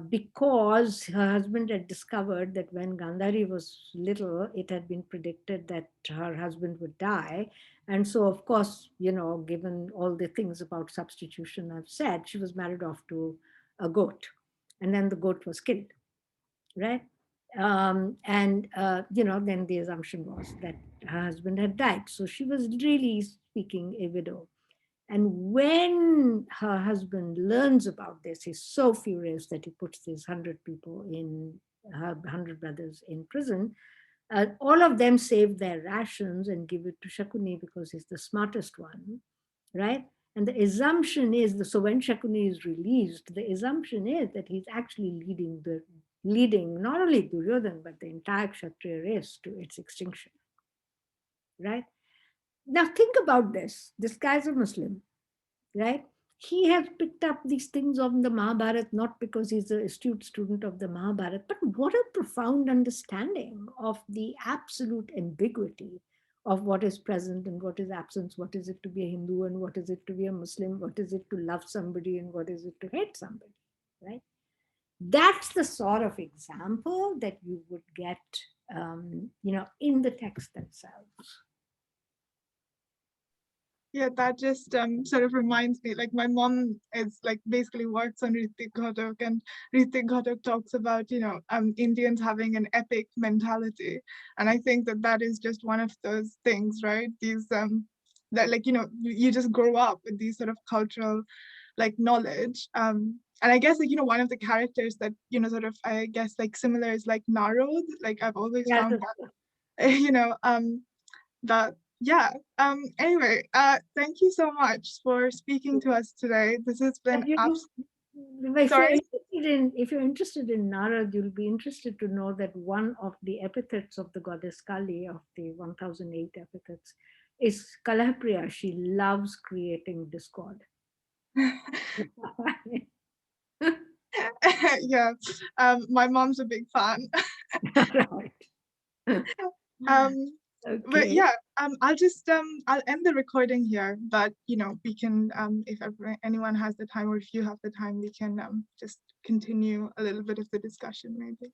B: because her husband had discovered that when Gandhari was little, it had been predicted that her husband would die. And so, of course, you know, given all the things about substitution I've said, she was married off to a goat. And then the goat was killed, right? You know, then the assumption was that her husband had died. So she was really speaking a widow. And when her husband learns about this, he's so furious that he puts these 100 people in, 100 brothers in prison. All of them save their rations and give it to Shakuni because he's the smartest one, right? And the assumption is, so when Shakuni is released, the assumption is that he's actually leading not only Duryodhan, but the entire Kshatriya race to its extinction, right? Now think about this. This guy's a Muslim, right? He has picked up these things of the Mahabharata, not because he's an astute student of the Mahabharata, but what a profound understanding of the absolute ambiguity of what is present and what is absent, what is it to be a Hindu and what is it to be a Muslim, what is it to love somebody and what is it to hate somebody, right? That's the sort of example that you would get, you know, in the text themselves.
A: Yeah, that just sort of reminds me, like my mom is like basically works on Ritik Ghatak, and Ritik Ghatak talks about, you know, Indians having an epic mentality. And I think that that is just one of those things, right? These, that like, you know, you just grow up with these sort of cultural like knowledge. And I guess like, you know, one of the characters that, you know, sort of, I guess like similar is like Narod, like I've always found that, you know, that, yeah. Anyway, thank you so much for speaking to us today. This has been Sorry.
B: If you're interested in Narad, you'll be interested to know that one of the epithets of the goddess Kali, of the 1008 epithets, is Kalapriya. She loves creating discord.
A: Yeah, my mom's a big fan.
B: Right.
A: But
B: Okay.
A: yeah, I'll just I'll end the recording here, but you know, we can if anyone has the time, or if you have the time, we can just continue a little bit of the discussion maybe.